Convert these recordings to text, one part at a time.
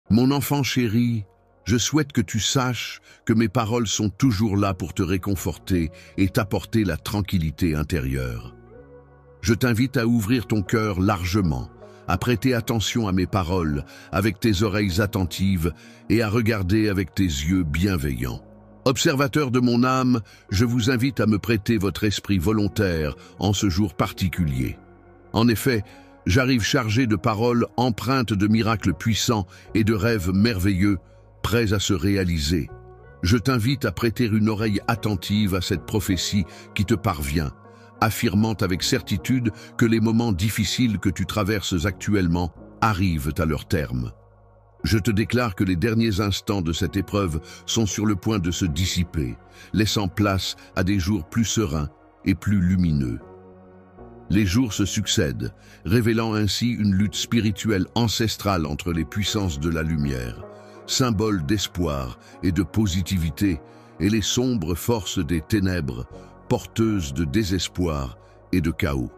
Mon enfant chéri, je souhaite que tu saches que mes paroles sont toujours là pour te réconforter et t'apporter la tranquillité intérieure. Je t'invite à ouvrir ton cœur largement, à prêter attention à mes paroles avec tes oreilles attentives et à regarder avec tes yeux bienveillants. Observateur de mon âme, je vous invite à me prêter votre esprit volontaire en ce jour particulier. En effet, j'arrive chargé de paroles empreintes de miracles puissants et de rêves merveilleux, prêts à se réaliser. Je t'invite à prêter une oreille attentive à cette prophétie qui te parvient, affirmant avec certitude que les moments difficiles que tu traverses actuellement arrivent à leur terme. Je te déclare que les derniers instants de cette épreuve sont sur le point de se dissiper, laissant place à des jours plus sereins et plus lumineux. Les jours se succèdent, révélant ainsi une lutte spirituelle ancestrale entre les puissances de la lumière, symbole d'espoir et de positivité, et les sombres forces des ténèbres, porteuses de désespoir et de chaos.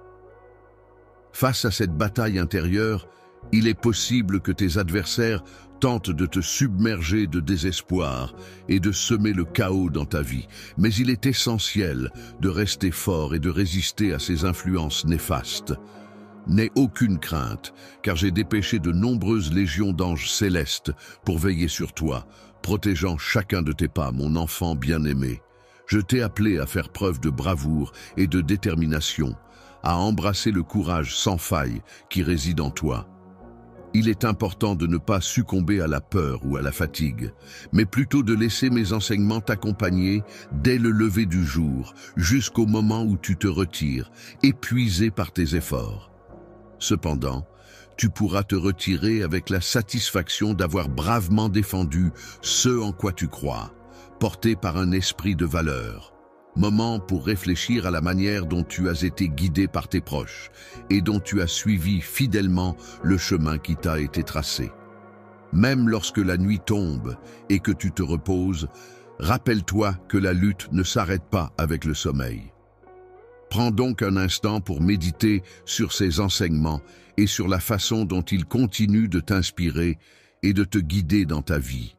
Face à cette bataille intérieure, il est possible que tes adversaires tentent de te submerger de désespoir et de semer le chaos dans ta vie, mais il est essentiel de rester fort et de résister à ces influences néfastes. N'aie aucune crainte, car j'ai dépêché de nombreuses légions d'anges célestes pour veiller sur toi, protégeant chacun de tes pas, mon enfant bien-aimé. Je t'ai appelé à faire preuve de bravoure et de détermination, à embrasser le courage sans faille qui réside en toi. Il est important de ne pas succomber à la peur ou à la fatigue, mais plutôt de laisser mes enseignements t'accompagner dès le lever du jour, jusqu'au moment où tu te retires, épuisé par tes efforts. Cependant, tu pourras te retirer avec la satisfaction d'avoir bravement défendu ce en quoi tu crois, porté par un esprit de valeur. Moment pour réfléchir à la manière dont tu as été guidé par tes proches et dont tu as suivi fidèlement le chemin qui t'a été tracé. Même lorsque la nuit tombe et que tu te reposes, rappelle-toi que la lutte ne s'arrête pas avec le sommeil. Prends donc un instant pour méditer sur ces enseignements et sur la façon dont ils continuent de t'inspirer et de te guider dans ta vie.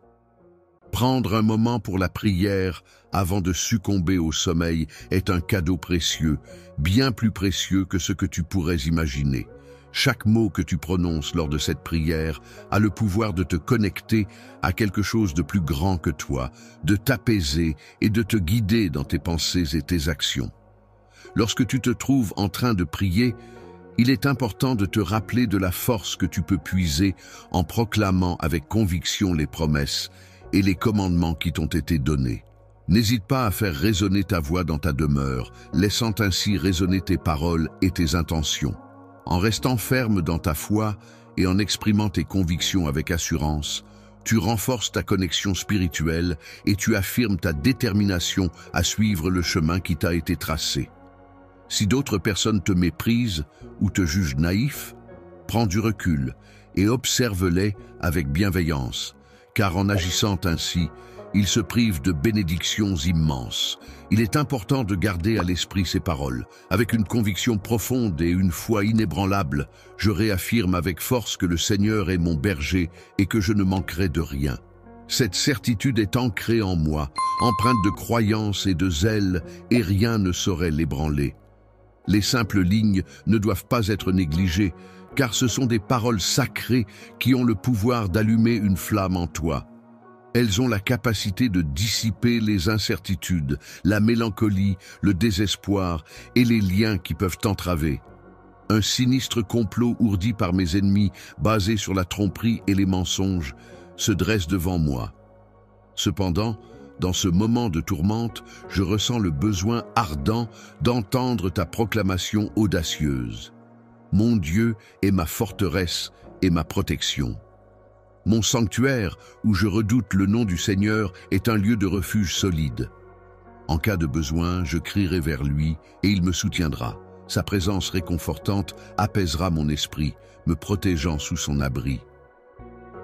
Prendre un moment pour la prière avant de succomber au sommeil est un cadeau précieux, bien plus précieux que ce que tu pourrais imaginer. Chaque mot que tu prononces lors de cette prière a le pouvoir de te connecter à quelque chose de plus grand que toi, de t'apaiser et de te guider dans tes pensées et tes actions. Lorsque tu te trouves en train de prier, il est important de te rappeler de la force que tu peux puiser en proclamant avec conviction les promesses et les commandements qui t'ont été donnés. N'hésite pas à faire résonner ta voix dans ta demeure, laissant ainsi résonner tes paroles et tes intentions. En restant ferme dans ta foi et en exprimant tes convictions avec assurance, tu renforces ta connexion spirituelle et tu affirmes ta détermination à suivre le chemin qui t'a été tracé. Si d'autres personnes te méprisent ou te jugent naïf, prends du recul et observe-les avec bienveillance, car en agissant ainsi, ils se privent de bénédictions immenses. Il est important de garder à l'esprit ces paroles. Avec une conviction profonde et une foi inébranlable, je réaffirme avec force que le Seigneur est mon berger et que je ne manquerai de rien. Cette certitude est ancrée en moi, empreinte de croyance et de zèle, et rien ne saurait l'ébranler. Les simples lignes ne doivent pas être négligées, car ce sont des paroles sacrées qui ont le pouvoir d'allumer une flamme en toi. Elles ont la capacité de dissiper les incertitudes, la mélancolie, le désespoir et les liens qui peuvent t'entraver. Un sinistre complot ourdi par mes ennemis, basé sur la tromperie et les mensonges, se dresse devant moi. Cependant, dans ce moment de tourmente, je ressens le besoin ardent d'entendre ta proclamation audacieuse. Mon Dieu est ma forteresse et ma protection. Mon sanctuaire, où je redoute le nom du Seigneur, est un lieu de refuge solide. En cas de besoin, je crierai vers lui et il me soutiendra. Sa présence réconfortante apaisera mon esprit, me protégeant sous son abri.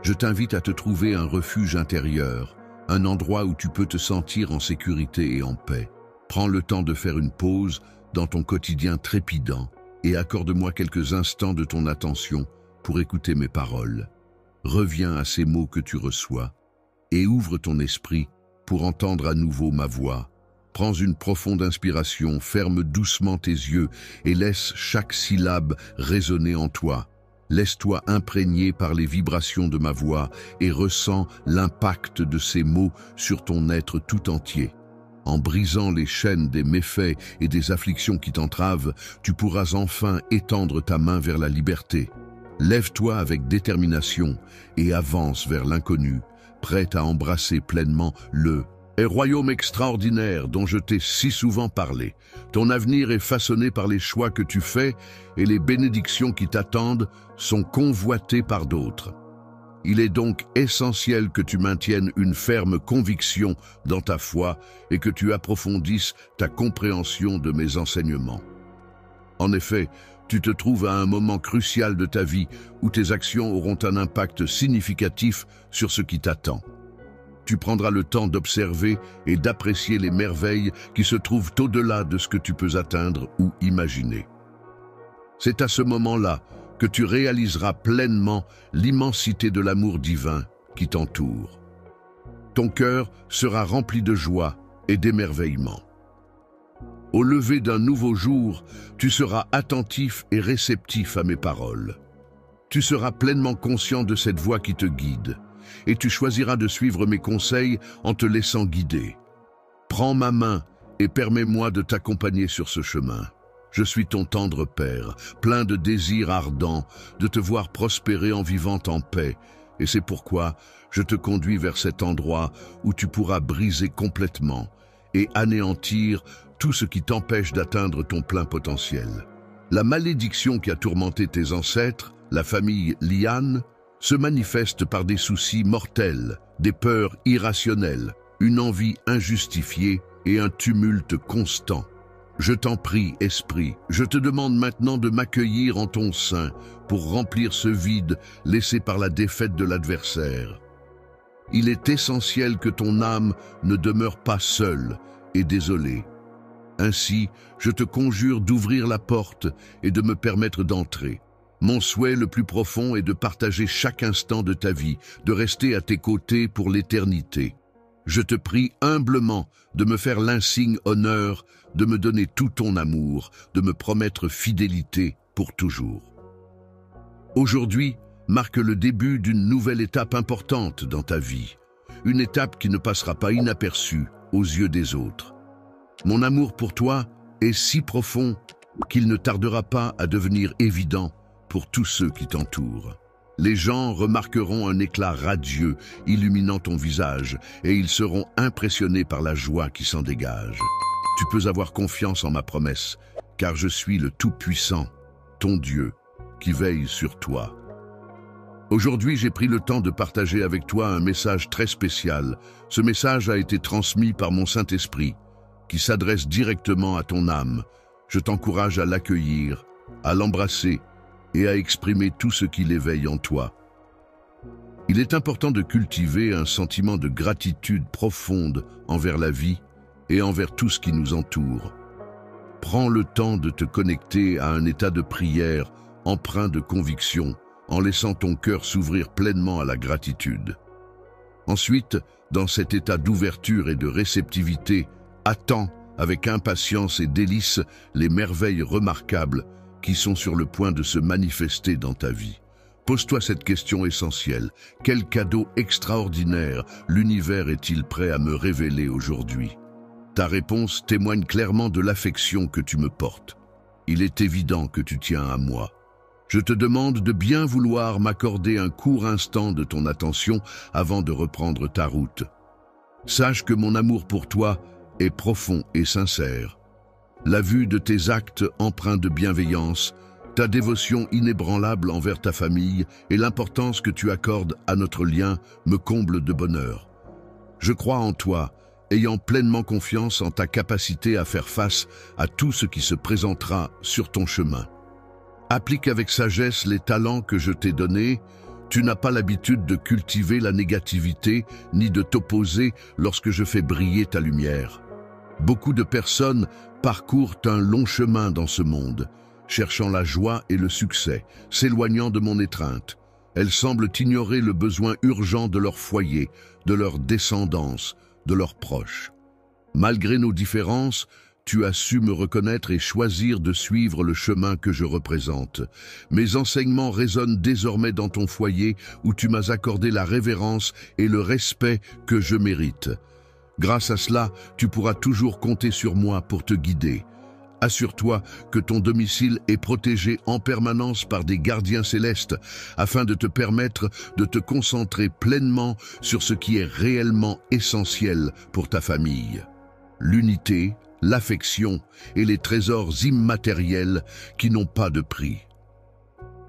Je t'invite à te trouver un refuge intérieur, un endroit où tu peux te sentir en sécurité et en paix. Prends le temps de faire une pause dans ton quotidien trépidant et accorde-moi quelques instants de ton attention pour écouter mes paroles. reviens à ces mots que tu reçois et ouvre ton esprit pour entendre à nouveau ma voix. Prends une profonde inspiration, ferme doucement tes yeux et laisse chaque syllabe résonner en toi. Laisse-toi imprégner par les vibrations de ma voix et ressens l'impact de ces mots sur ton être tout entier. En brisant les chaînes des méfaits et des afflictions qui t'entravent, tu pourras enfin étendre ta main vers la liberté. Lève-toi avec détermination et avance vers l'inconnu, prête à embrasser pleinement le royaume extraordinaire dont je t'ai si souvent parlé. Ton avenir est façonné par les choix que tu fais et les bénédictions qui t'attendent sont convoitées par d'autres. Il est donc essentiel que tu maintiennes une ferme conviction dans ta foi et que tu approfondisses ta compréhension de mes enseignements. En effet, tu te trouves à un moment crucial de ta vie où tes actions auront un impact significatif sur ce qui t'attend. Tu prendras le temps d'observer et d'apprécier les merveilles qui se trouvent au-delà de ce que tu peux atteindre ou imaginer. C'est à ce moment-là que tu réaliseras pleinement l'immensité de l'amour divin qui t'entoure. Ton cœur sera rempli de joie et d'émerveillement. Au lever d'un nouveau jour, tu seras attentif et réceptif à mes paroles. Tu seras pleinement conscient de cette voix qui te guide, et tu choisiras de suivre mes conseils en te laissant guider. Prends ma main et permets-moi de t'accompagner sur ce chemin. Je suis ton tendre Père, plein de désirs ardents, de te voir prospérer en vivant en paix, et c'est pourquoi je te conduis vers cet endroit où tu pourras briser complètement et anéantir tout ce qui t'empêche d'atteindre ton plein potentiel. La malédiction qui a tourmenté tes ancêtres, la famille Lian, se manifeste par des soucis mortels, des peurs irrationnelles, une envie injustifiée et un tumulte constant. Je t'en prie, Esprit, je te demande maintenant de m'accueillir en ton sein pour remplir ce vide laissé par la défaite de l'adversaire. Il est essentiel que ton âme ne demeure pas seule et désolée. Ainsi, je te conjure d'ouvrir la porte et de me permettre d'entrer. Mon souhait le plus profond est de partager chaque instant de ta vie, de rester à tes côtés pour l'éternité. Je te prie humblement de me faire l'insigne honneur de me donner tout ton amour, de me promettre fidélité pour toujours. Aujourd'hui marque le début d'une nouvelle étape importante dans ta vie, une étape qui ne passera pas inaperçue aux yeux des autres. Mon amour pour toi est si profond qu'il ne tardera pas à devenir évident pour tous ceux qui t'entourent. Les gens remarqueront un éclat radieux illuminant ton visage et ils seront impressionnés par la joie qui s'en dégage. Tu peux avoir confiance en ma promesse, car je suis le Tout-Puissant, ton Dieu, qui veille sur toi. Aujourd'hui, j'ai pris le temps de partager avec toi un message très spécial. Ce message a été transmis par mon Saint-Esprit, qui s'adresse directement à ton âme. Je t'encourage à l'accueillir, à l'embrasser et à exprimer tout ce qui l'éveille en toi. Il est important de cultiver un sentiment de gratitude profonde envers la vie et envers tout ce qui nous entoure. Prends le temps de te connecter à un état de prière empreint de conviction, en laissant ton cœur s'ouvrir pleinement à la gratitude. Ensuite, dans cet état d'ouverture et de réceptivité, attends avec impatience et délice les merveilles remarquables qui sont sur le point de se manifester dans ta vie. Pose-toi cette question essentielle. Quel cadeau extraordinaire l'univers est-il prêt à me révéler aujourd'hui? Ta réponse témoigne clairement de l'affection que tu me portes. Il est évident que tu tiens à moi. Je te demande de bien vouloir m'accorder un court instant de ton attention avant de reprendre ta route. Sache que mon amour pour toi est profond et sincère. La vue de tes actes empreints de bienveillance, ta dévotion inébranlable envers ta famille et l'importance que tu accordes à notre lien me comblent de bonheur. Je crois en toi, ayant pleinement confiance en ta capacité à faire face à tout ce qui se présentera sur ton chemin. Applique avec sagesse les talents que je t'ai donnés. Tu n'as pas l'habitude de cultiver la négativité ni de t'opposer lorsque je fais briller ta lumière. Beaucoup de personnes parcourent un long chemin dans ce monde, cherchant la joie et le succès, s'éloignant de mon étreinte. Elles semblent ignorer le besoin urgent de leur foyer, de leur descendance, de leurs proches. Malgré nos différences, tu as su me reconnaître et choisir de suivre le chemin que je représente. Mes enseignements résonnent désormais dans ton foyer où tu m'as accordé la révérence et le respect que je mérite. Grâce à cela, tu pourras toujours compter sur moi pour te guider. Assure-toi que ton domicile est protégé en permanence par des gardiens célestes afin de te permettre de te concentrer pleinement sur ce qui est réellement essentiel pour ta famille. L'unité, l'affection et les trésors immatériels qui n'ont pas de prix.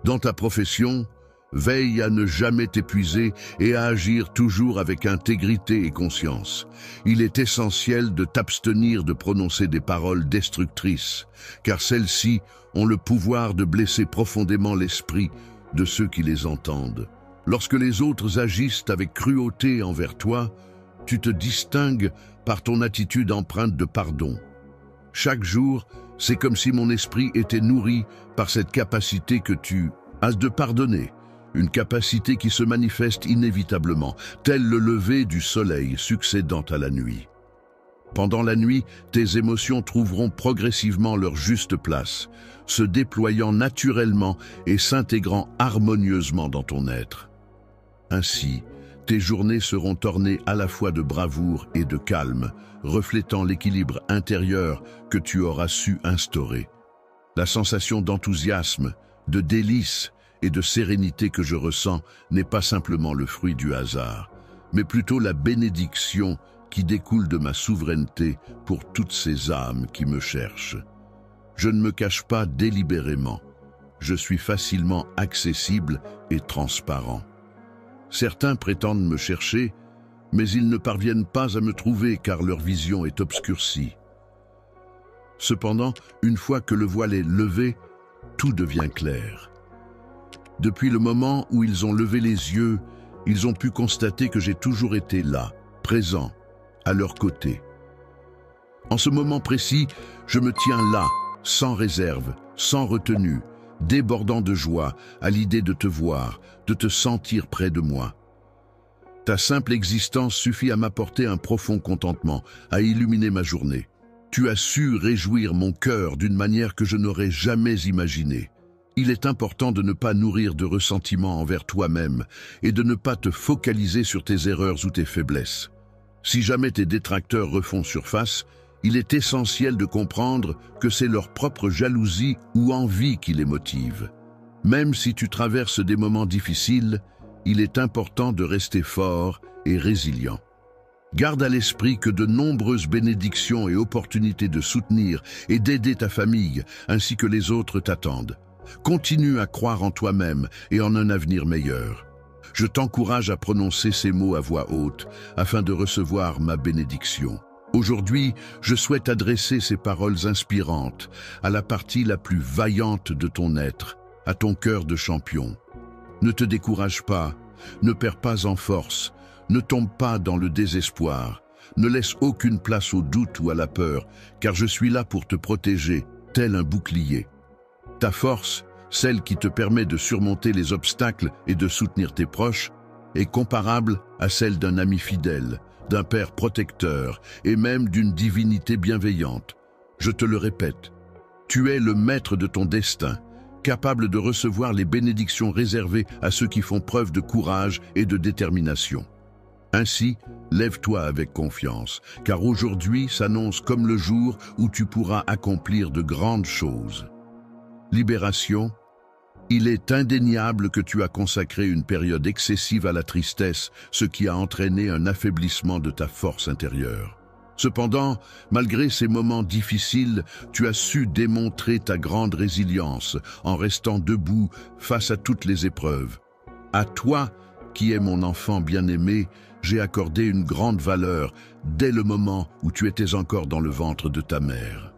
Dans ta profession, veille à ne jamais t'épuiser et à agir toujours avec intégrité et conscience. Il est essentiel de t'abstenir de prononcer des paroles destructrices, car celles-ci ont le pouvoir de blesser profondément l'esprit de ceux qui les entendent. Lorsque les autres agissent avec cruauté envers toi, tu te distingues par ton attitude empreinte de pardon. Chaque jour, c'est comme si mon esprit était nourri par cette capacité que tu as de pardonner, une capacité qui se manifeste inévitablement, tel le lever du soleil succédant à la nuit. Pendant la nuit, tes émotions trouveront progressivement leur juste place, se déployant naturellement et s'intégrant harmonieusement dans ton être. Ainsi, tes journées seront ornées à la fois de bravoure et de calme, reflétant l'équilibre intérieur que tu auras su instaurer. La sensation d'enthousiasme, de délice et de sérénité que je ressens n'est pas simplement le fruit du hasard, mais plutôt la bénédiction qui découle de ma souveraineté pour toutes ces âmes qui me cherchent. Je ne me cache pas délibérément. Je suis facilement accessible et transparent. Certains prétendent me chercher, mais ils ne parviennent pas à me trouver car leur vision est obscurcie. Cependant, une fois que le voile est levé, tout devient clair. Depuis le moment où ils ont levé les yeux, ils ont pu constater que j'ai toujours été là, présent, à leur côté. En ce moment précis, je me tiens là, sans réserve, sans retenue, débordant de joie à l'idée de te voir, de te sentir près de moi. Ta simple existence suffit à m'apporter un profond contentement, à illuminer ma journée. Tu as su réjouir mon cœur d'une manière que je n'aurais jamais imaginée. Il est important de ne pas nourrir de ressentiment envers toi-même et de ne pas te focaliser sur tes erreurs ou tes faiblesses. Si jamais tes détracteurs refont surface, il est essentiel de comprendre que c'est leur propre jalousie ou envie qui les motive. Même si tu traverses des moments difficiles, il est important de rester fort et résilient. Garde à l'esprit que de nombreuses bénédictions et opportunités de soutenir et d'aider ta famille ainsi que les autres t'attendent. Continue à croire en toi-même et en un avenir meilleur. Je t'encourage à prononcer ces mots à voix haute afin de recevoir ma bénédiction. Aujourd'hui, je souhaite adresser ces paroles inspirantes à la partie la plus vaillante de ton être, à ton cœur de champion. Ne te décourage pas, ne perds pas en force, ne tombe pas dans le désespoir, ne laisse aucune place au doute ou à la peur, car je suis là pour te protéger, tel un bouclier. Ta force, celle qui te permet de surmonter les obstacles et de soutenir tes proches, est comparable à celle d'un ami fidèle, d'un père protecteur et même d'une divinité bienveillante. Je te le répète, tu es le maître de ton destin, capable de recevoir les bénédictions réservées à ceux qui font preuve de courage et de détermination. Ainsi, lève-toi avec confiance, car aujourd'hui s'annonce comme le jour où tu pourras accomplir de grandes choses. Libération. Il est indéniable que tu as consacré une période excessive à la tristesse, ce qui a entraîné un affaiblissement de ta force intérieure. Cependant, malgré ces moments difficiles, tu as su démontrer ta grande résilience en restant debout face à toutes les épreuves. À toi, qui es mon enfant bien-aimé, j'ai accordé une grande valeur dès le moment où tu étais encore dans le ventre de ta mère.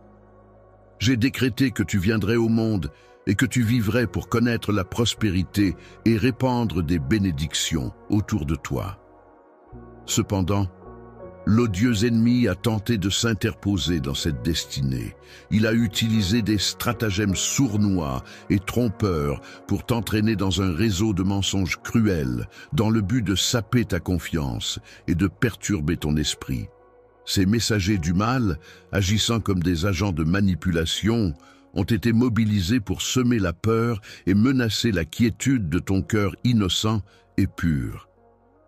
J'ai décrété que tu viendrais au monde et que tu vivrais pour connaître la prospérité et répandre des bénédictions autour de toi. Cependant, L'odieux ennemi a tenté de s'interposer dans cette destinée. Il a utilisé des stratagèmes sournois et trompeurs pour t'entraîner dans un réseau de mensonges cruels, dans le but de saper ta confiance et de perturber ton esprit. Ces messagers du mal, agissant comme des agents de manipulation, ont été mobilisés pour semer la peur et menacer la quiétude de ton cœur innocent et pur.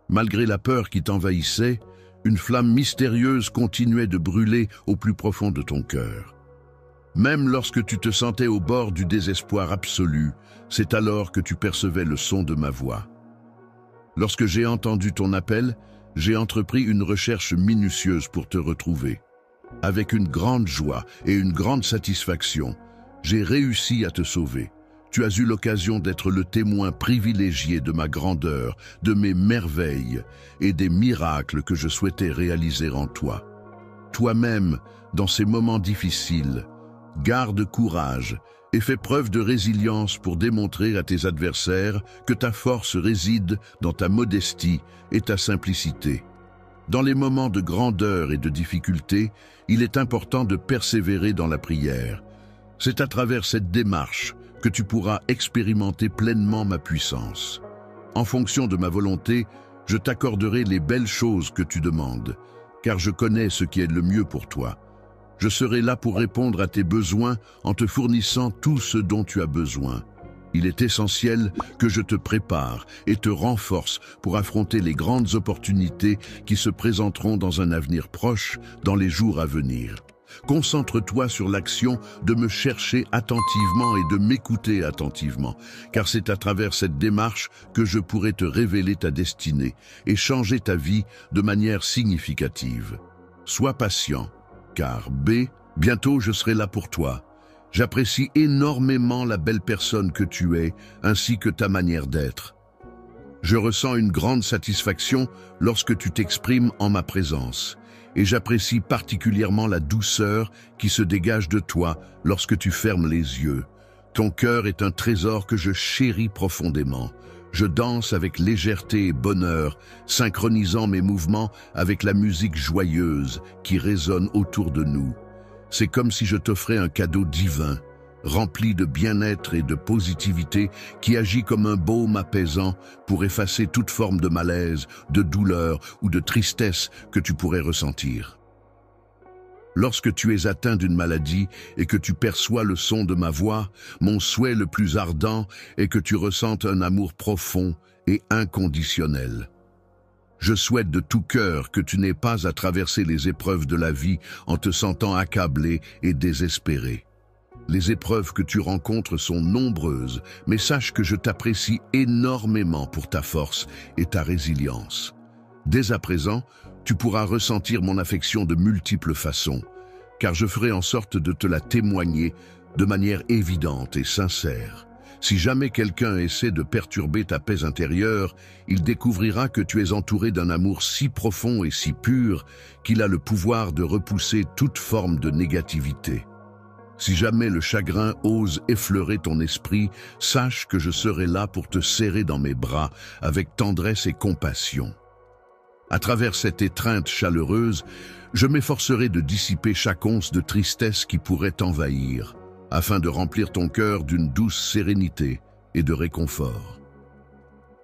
Malgré la peur qui t'envahissait, une flamme mystérieuse continuait de brûler au plus profond de ton cœur. Même lorsque tu te sentais au bord du désespoir absolu, c'est alors que tu percevais le son de ma voix. Lorsque j'ai entendu ton appel, j'ai entrepris une recherche minutieuse pour te retrouver. Avec une grande joie et une grande satisfaction, j'ai réussi à te sauver. Tu as eu l'occasion d'être le témoin privilégié de ma grandeur, de mes merveilles et des miracles que je souhaitais réaliser en toi. Toi-même, dans ces moments difficiles, garde courage et fais preuve de résilience pour démontrer à tes adversaires que ta force réside dans ta modestie et ta simplicité. Dans les moments de grandeur et de difficulté, il est important de persévérer dans la prière. C'est à travers cette démarche que tu pourras expérimenter pleinement ma puissance. En fonction de ma volonté, je t'accorderai les belles choses que tu demandes, car je connais ce qui est le mieux pour toi. Je serai là pour répondre à tes besoins en te fournissant tout ce dont tu as besoin. Il est essentiel que je te prépare et te renforce pour affronter les grandes opportunités qui se présenteront dans un avenir proche, dans les jours à venir. Concentre-toi sur l'action de me chercher attentivement et de m'écouter attentivement, car c'est à travers cette démarche que je pourrai te révéler ta destinée et changer ta vie de manière significative. Sois patient, car bientôt je serai là pour toi. J'apprécie énormément la belle personne que tu es, ainsi que ta manière d'être. Je ressens une grande satisfaction lorsque tu t'exprimes en ma présence. Et j'apprécie particulièrement la douceur qui se dégage de toi lorsque tu fermes les yeux. Ton cœur est un trésor que je chéris profondément. Je danse avec légèreté et bonheur, synchronisant mes mouvements avec la musique joyeuse qui résonne autour de nous. C'est comme si je t'offrais un cadeau divin, rempli de bien-être et de positivité qui agit comme un baume apaisant pour effacer toute forme de malaise, de douleur ou de tristesse que tu pourrais ressentir. Lorsque tu es atteint d'une maladie et que tu perçois le son de ma voix, mon souhait le plus ardent est que tu ressentes un amour profond et inconditionnel. Je souhaite de tout cœur que tu n'aies pas à traverser les épreuves de la vie en te sentant accablé et désespéré. Les épreuves que tu rencontres sont nombreuses, mais sache que je t'apprécie énormément pour ta force et ta résilience. Dès à présent, tu pourras ressentir mon affection de multiples façons, car je ferai en sorte de te la témoigner de manière évidente et sincère. Si jamais quelqu'un essaie de perturber ta paix intérieure, il découvrira que tu es entouré d'un amour si profond et si pur qu'il a le pouvoir de repousser toute forme de négativité. Si jamais le chagrin ose effleurer ton esprit, sache que je serai là pour te serrer dans mes bras avec tendresse et compassion. À travers cette étreinte chaleureuse, je m'efforcerai de dissiper chaque once de tristesse qui pourrait t'envahir, afin de remplir ton cœur d'une douce sérénité et de réconfort.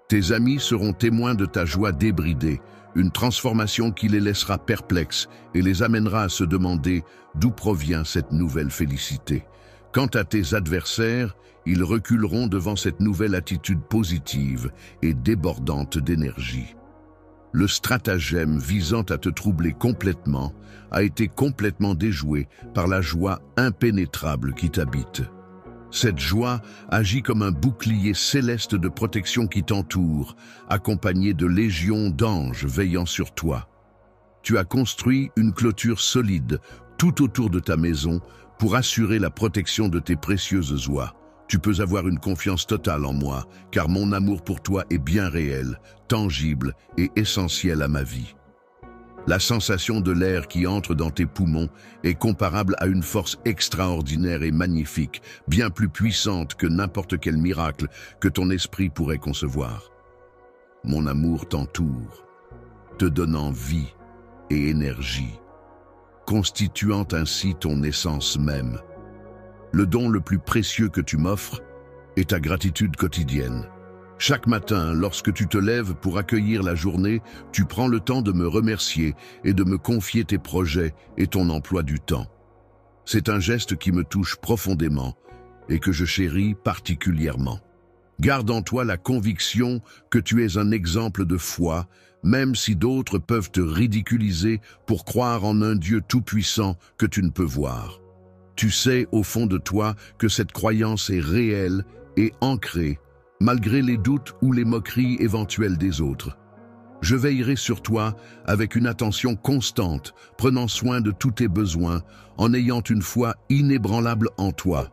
Tes amis seront témoins de ta joie débridée, une transformation qui les laissera perplexes et les amènera à se demander d'où provient cette nouvelle félicité. Quant à tes adversaires, ils reculeront devant cette nouvelle attitude positive et débordante d'énergie. Le stratagème visant à te troubler complètement a été complètement déjoué par la joie impénétrable qui t'habite. Cette joie agit comme un bouclier céleste de protection qui t'entoure, accompagné de légions d'anges veillant sur toi. Tu as construit une clôture solide tout autour de ta maison pour assurer la protection de tes précieuses oies. Tu peux avoir une confiance totale en moi, car mon amour pour toi est bien réel, tangible et essentiel à ma vie. La sensation de l'air qui entre dans tes poumons est comparable à une force extraordinaire et magnifique, bien plus puissante que n'importe quel miracle que ton esprit pourrait concevoir. Mon amour t'entoure, te donnant vie, et énergie, constituant ainsi ton essence même. Le don le plus précieux que tu m'offres est ta gratitude quotidienne. Chaque matin, lorsque tu te lèves pour accueillir la journée, tu prends le temps de me remercier et de me confier tes projets et ton emploi du temps. C'est un geste qui me touche profondément et que je chéris particulièrement. Garde en toi la conviction que tu es un exemple de foi, même si d'autres peuvent te ridiculiser pour croire en un Dieu tout-puissant que tu ne peux voir. Tu sais au fond de toi que cette croyance est réelle et ancrée, malgré les doutes ou les moqueries éventuelles des autres. Je veillerai sur toi avec une attention constante, prenant soin de tous tes besoins, en ayant une foi inébranlable en toi.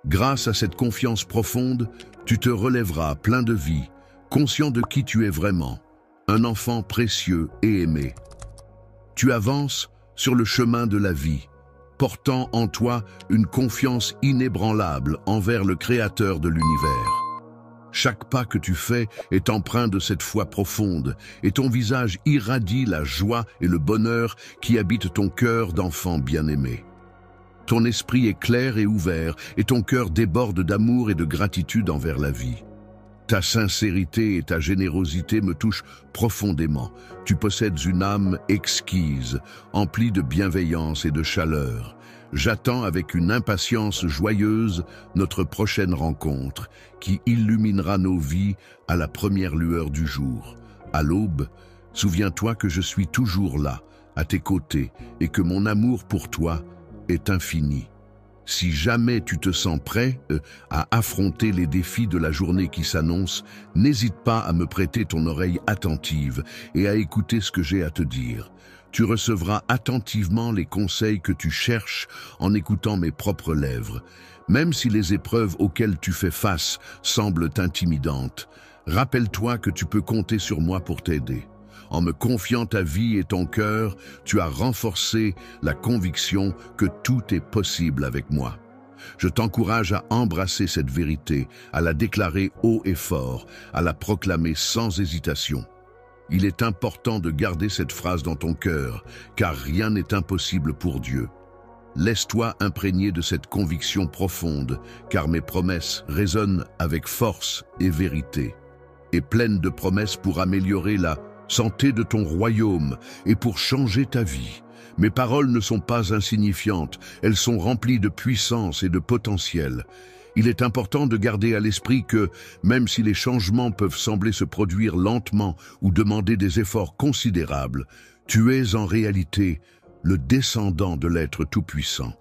Grâce à cette confiance profonde, tu te relèveras plein de vie, conscient de qui tu es vraiment, un enfant précieux et aimé. Tu avances sur le chemin de la vie, portant en toi une confiance inébranlable envers le Créateur de l'univers. Chaque pas que tu fais est empreint de cette foi profonde, et ton visage irradie la joie et le bonheur qui habitent ton cœur d'enfant bien-aimé. Ton esprit est clair et ouvert, et ton cœur déborde d'amour et de gratitude envers la vie. Ta sincérité et ta générosité me touchent profondément. Tu possèdes une âme exquise, emplie de bienveillance et de chaleur. J'attends avec une impatience joyeuse notre prochaine rencontre, qui illuminera nos vies à la première lueur du jour. À l'aube, souviens-toi que je suis toujours là, à tes côtés, et que mon amour pour toi est infini. Si jamais tu te sens prêt à affronter les défis de la journée qui s'annonce, n'hésite pas à me prêter ton oreille attentive et à écouter ce que j'ai à te dire. Tu recevras attentivement les conseils que tu cherches en écoutant mes propres lèvres. Même si les épreuves auxquelles tu fais face semblent intimidantes, rappelle-toi que tu peux compter sur moi pour t'aider. En me confiant ta vie et ton cœur, tu as renforcé la conviction que tout est possible avec moi. Je t'encourage à embrasser cette vérité, à la déclarer haut et fort, à la proclamer sans hésitation. Il est important de garder cette phrase dans ton cœur, car rien n'est impossible pour Dieu. Laisse-toi imprégner de cette conviction profonde, car mes promesses résonnent avec force et vérité, et pleines de promesses pour améliorer la santé de ton royaume et pour changer ta vie. Mes paroles ne sont pas insignifiantes, elles sont remplies de puissance et de potentiel. Il est important de garder à l'esprit que, même si les changements peuvent sembler se produire lentement ou demander des efforts considérables, tu es en réalité le descendant de l'être tout-puissant.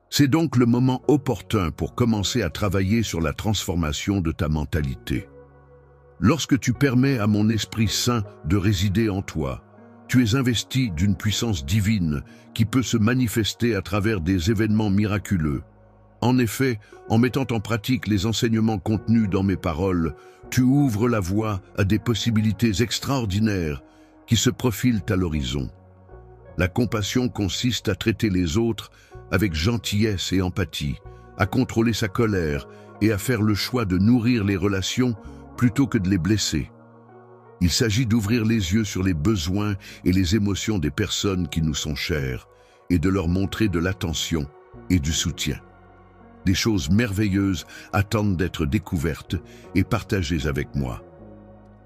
C'est donc le moment opportun pour commencer à travailler sur la transformation de ta mentalité. Lorsque tu permets à mon Esprit Saint de résider en toi, tu es investi d'une puissance divine qui peut se manifester à travers des événements miraculeux. En effet, en mettant en pratique les enseignements contenus dans mes paroles, tu ouvres la voie à des possibilités extraordinaires qui se profilent à l'horizon. La compassion consiste à traiter les autres avec gentillesse et empathie, à contrôler sa colère et à faire le choix de nourrir les relations plutôt que de les blesser. Il s'agit d'ouvrir les yeux sur les besoins et les émotions des personnes qui nous sont chères et de leur montrer de l'attention et du soutien. Des choses merveilleuses attendent d'être découvertes et partagées avec moi.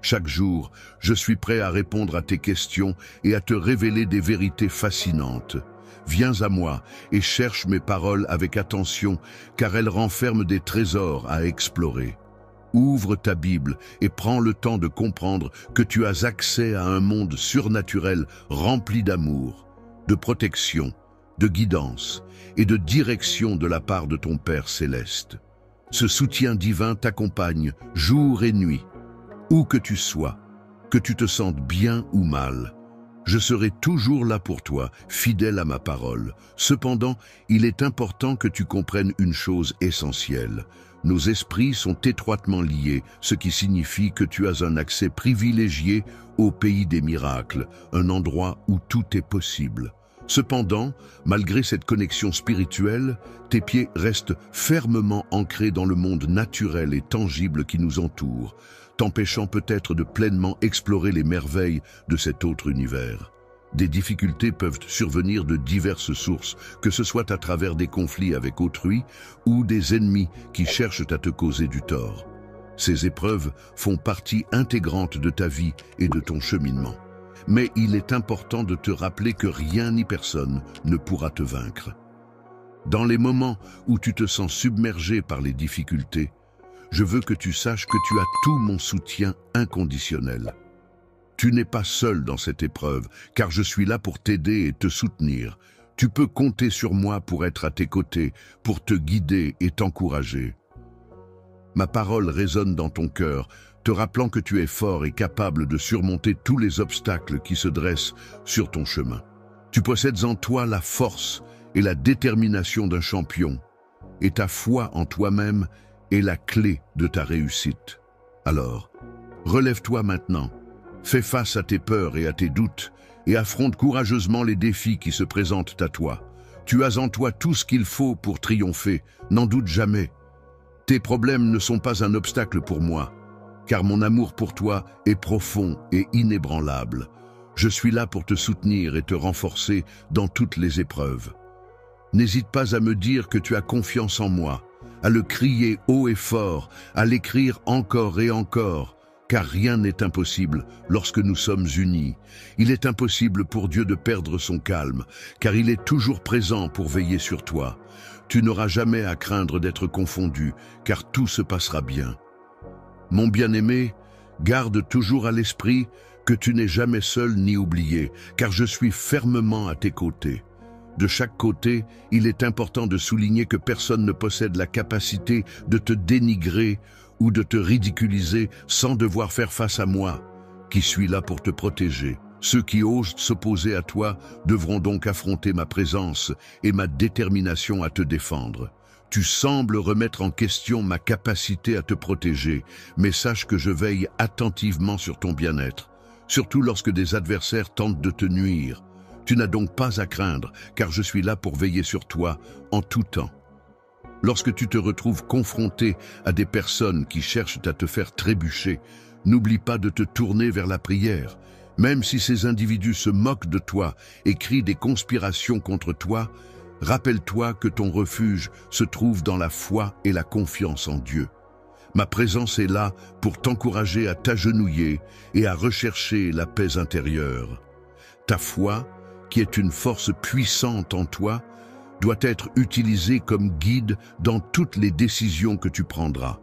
Chaque jour, je suis prêt à répondre à tes questions et à te révéler des vérités fascinantes. Viens à moi et cherche mes paroles avec attention, car elles renferment des trésors à explorer. Ouvre ta Bible et prends le temps de comprendre que tu as accès à un monde surnaturel rempli d'amour, de protection, de guidance et de direction de la part de ton Père céleste. Ce soutien divin t'accompagne jour et nuit. Où que tu sois, que tu te sentes bien ou mal, je serai toujours là pour toi, fidèle à ma parole. Cependant, il est important que tu comprennes une chose essentielle. Nos esprits sont étroitement liés, ce qui signifie que tu as un accès privilégié au pays des miracles, un endroit où tout est possible. Cependant, malgré cette connexion spirituelle, tes pieds restent fermement ancrés dans le monde naturel et tangible qui nous entoure, t'empêchant peut-être de pleinement explorer les merveilles de cet autre univers. Des difficultés peuvent survenir de diverses sources, que ce soit à travers des conflits avec autrui ou des ennemis qui cherchent à te causer du tort. Ces épreuves font partie intégrante de ta vie et de ton cheminement. Mais il est important de te rappeler que rien ni personne ne pourra te vaincre. Dans les moments où tu te sens submergé par les difficultés, je veux que tu saches que tu as tout mon soutien inconditionnel. Tu n'es pas seul dans cette épreuve, car je suis là pour t'aider et te soutenir. Tu peux compter sur moi pour être à tes côtés, pour te guider et t'encourager. Ma parole résonne dans ton cœur, te rappelant que tu es fort et capable de surmonter tous les obstacles qui se dressent sur ton chemin. Tu possèdes en toi la force et la détermination d'un champion, et ta foi en toi-même est la clé de ta réussite. Alors, relève-toi maintenant, fais face à tes peurs et à tes doutes, et affronte courageusement les défis qui se présentent à toi. Tu as en toi tout ce qu'il faut pour triompher, n'en doute jamais. Tes problèmes ne sont pas un obstacle pour moi, car mon amour pour toi est profond et inébranlable. Je suis là pour te soutenir et te renforcer dans toutes les épreuves. N'hésite pas à me dire que tu as confiance en moi, à le crier haut et fort, à l'écrire encore et encore, car rien n'est impossible lorsque nous sommes unis. Il est impossible pour Dieu de perdre son calme, car il est toujours présent pour veiller sur toi. Tu n'auras jamais à craindre d'être confondu, car tout se passera bien. Mon bien-aimé, garde toujours à l'esprit que tu n'es jamais seul ni oublié, car je suis fermement à tes côtés. De chaque côté, il est important de souligner que personne ne possède la capacité de te dénigrer ou de te ridiculiser sans devoir faire face à moi, qui suis là pour te protéger. Ceux qui osent s'opposer à toi devront donc affronter ma présence et ma détermination à te défendre. Tu sembles remettre en question ma capacité à te protéger, mais sache que je veille attentivement sur ton bien-être, surtout lorsque des adversaires tentent de te nuire. Tu n'as donc pas à craindre, car je suis là pour veiller sur toi en tout temps. Lorsque tu te retrouves confronté à des personnes qui cherchent à te faire trébucher, n'oublie pas de te tourner vers la prière. Même si ces individus se moquent de toi et crient des conspirations contre toi, rappelle-toi que ton refuge se trouve dans la foi et la confiance en Dieu. Ma présence est là pour t'encourager à t'agenouiller et à rechercher la paix intérieure. Ta foi, qui est une force puissante en toi, doit être utilisée comme guide dans toutes les décisions que tu prendras.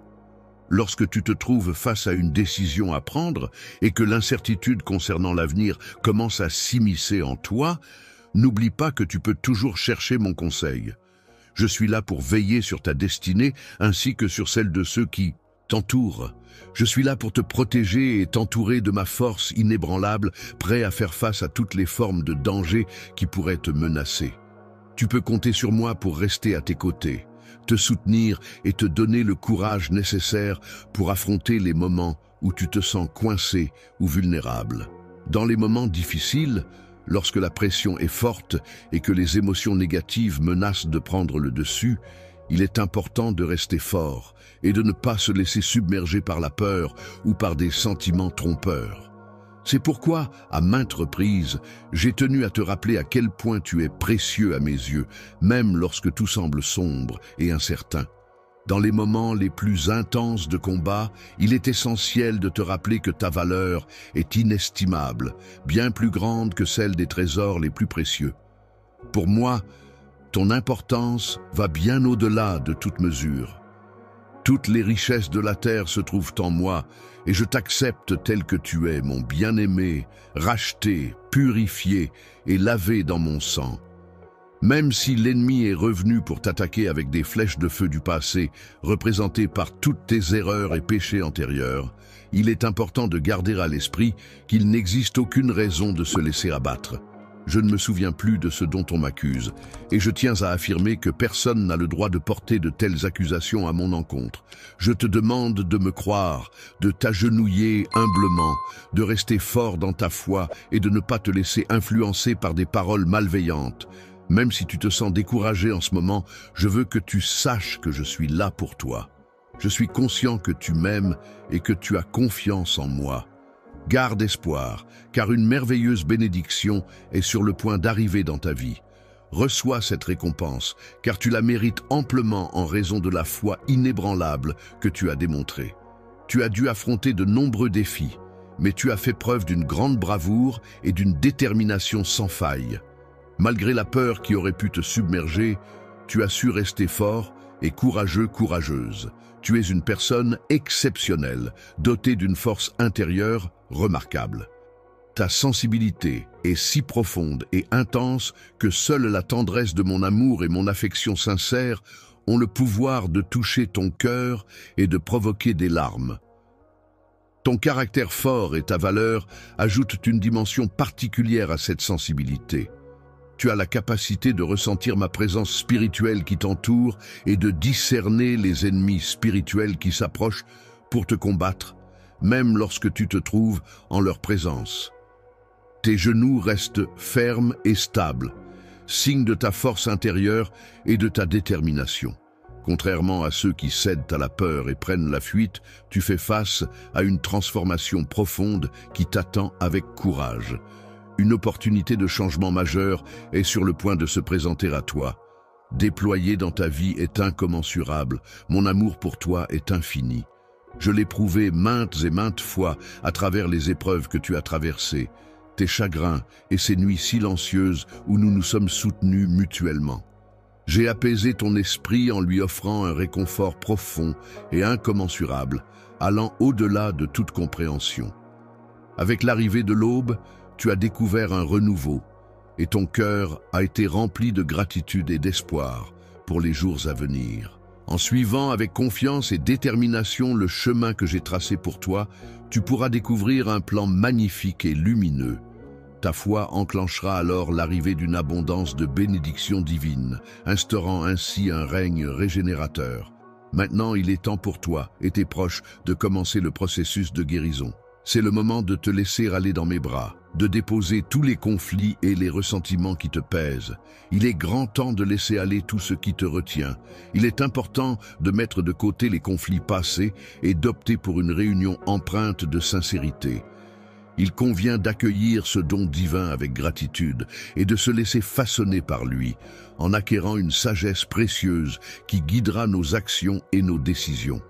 Lorsque tu te trouves face à une décision à prendre et que l'incertitude concernant l'avenir commence à s'immiscer en toi, n'oublie pas que tu peux toujours chercher mon conseil. Je suis là pour veiller sur ta destinée ainsi que sur celle de ceux qui t'entourent. Je suis là pour te protéger et t'entourer de ma force inébranlable, prêt à faire face à toutes les formes de danger qui pourraient te menacer. Tu peux compter sur moi pour rester à tes côtés, te soutenir et te donner le courage nécessaire pour affronter les moments où tu te sens coincé ou vulnérable. Dans les moments difficiles, lorsque la pression est forte et que les émotions négatives menacent de prendre le dessus, il est important de rester fort et de ne pas se laisser submerger par la peur ou par des sentiments trompeurs. C'est pourquoi, à maintes reprises, j'ai tenu à te rappeler à quel point tu es précieux à mes yeux, même lorsque tout semble sombre et incertain. Dans les moments les plus intenses de combat, il est essentiel de te rappeler que ta valeur est inestimable, bien plus grande que celle des trésors les plus précieux. Pour moi, ton importance va bien au-delà de toute mesure. Toutes les richesses de la terre se trouvent en moi, et je t'accepte tel que tu es, mon bien-aimé, racheté, purifié et lavé dans mon sang. Même si l'ennemi est revenu pour t'attaquer avec des flèches de feu du passé, représentées par toutes tes erreurs et péchés antérieurs, il est important de garder à l'esprit qu'il n'existe aucune raison de se laisser abattre. Je ne me souviens plus de ce dont on m'accuse, et je tiens à affirmer que personne n'a le droit de porter de telles accusations à mon encontre. Je te demande de me croire, de t'agenouiller humblement, de rester fort dans ta foi et de ne pas te laisser influencer par des paroles malveillantes. Même si tu te sens découragé en ce moment, je veux que tu saches que je suis là pour toi. Je suis conscient que tu m'aimes et que tu as confiance en moi. Garde espoir, car une merveilleuse bénédiction est sur le point d'arriver dans ta vie. Reçois cette récompense, car tu la mérites amplement en raison de la foi inébranlable que tu as démontrée. Tu as dû affronter de nombreux défis, mais tu as fait preuve d'une grande bravoure et d'une détermination sans faille. Malgré la peur qui aurait pu te submerger, tu as su rester fort et courageuse. Tu es une personne exceptionnelle, dotée d'une force intérieure remarquable. Ta sensibilité est si profonde et intense que seule la tendresse de mon amour et mon affection sincère ont le pouvoir de toucher ton cœur et de provoquer des larmes. Ton caractère fort et ta valeur ajoutent une dimension particulière à cette sensibilité. Tu as la capacité de ressentir ma présence spirituelle qui t'entoure et de discerner les ennemis spirituels qui s'approchent pour te combattre, même lorsque tu te trouves en leur présence. Tes genoux restent fermes et stables, signe de ta force intérieure et de ta détermination. Contrairement à ceux qui cèdent à la peur et prennent la fuite, tu fais face à une transformation profonde qui t'attend avec courage. Une opportunité de changement majeur est sur le point de se présenter à toi. Déployé dans ta vie est incommensurable, mon amour pour toi est infini. Je l'ai prouvé maintes et maintes fois à travers les épreuves que tu as traversées, tes chagrins et ces nuits silencieuses où nous nous sommes soutenus mutuellement. J'ai apaisé ton esprit en lui offrant un réconfort profond et incommensurable, allant au-delà de toute compréhension. Avec l'arrivée de l'aube, tu as découvert un renouveau, et ton cœur a été rempli de gratitude et d'espoir pour les jours à venir. En suivant avec confiance et détermination le chemin que j'ai tracé pour toi, tu pourras découvrir un plan magnifique et lumineux. Ta foi enclenchera alors l'arrivée d'une abondance de bénédictions divines, instaurant ainsi un règne régénérateur. Maintenant, il est temps pour toi et tes proches de commencer le processus de guérison. C'est le moment de te laisser aller dans mes bras, de déposer tous les conflits et les ressentiments qui te pèsent. Il est grand temps de laisser aller tout ce qui te retient. Il est important de mettre de côté les conflits passés et d'opter pour une réunion empreinte de sincérité. Il convient d'accueillir ce don divin avec gratitude et de se laisser façonner par lui, en acquérant une sagesse précieuse qui guidera nos actions et nos décisions.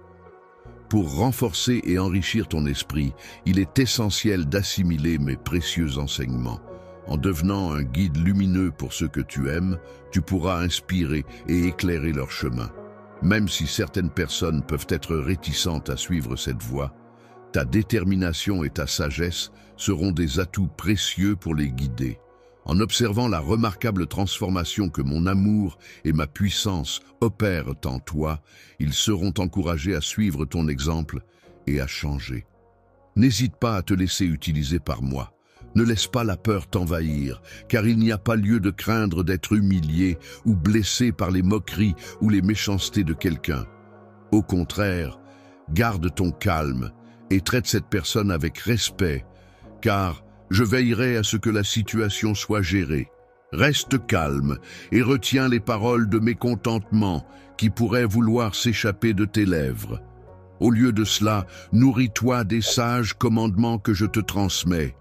Pour renforcer et enrichir ton esprit, il est essentiel d'assimiler mes précieux enseignements. En devenant un guide lumineux pour ceux que tu aimes, tu pourras inspirer et éclairer leur chemin. Même si certaines personnes peuvent être réticentes à suivre cette voie, ta détermination et ta sagesse seront des atouts précieux pour les guider. En observant la remarquable transformation que mon amour et ma puissance opèrent en toi, ils seront encouragés à suivre ton exemple et à changer. N'hésite pas à te laisser utiliser par moi. Ne laisse pas la peur t'envahir, car il n'y a pas lieu de craindre d'être humilié ou blessé par les moqueries ou les méchancetés de quelqu'un. Au contraire, garde ton calme et traite cette personne avec respect, car je veillerai à ce que la situation soit gérée. Reste calme et retiens les paroles de mécontentement qui pourraient vouloir s'échapper de tes lèvres. Au lieu de cela, nourris-toi des sages commandements que je te transmets.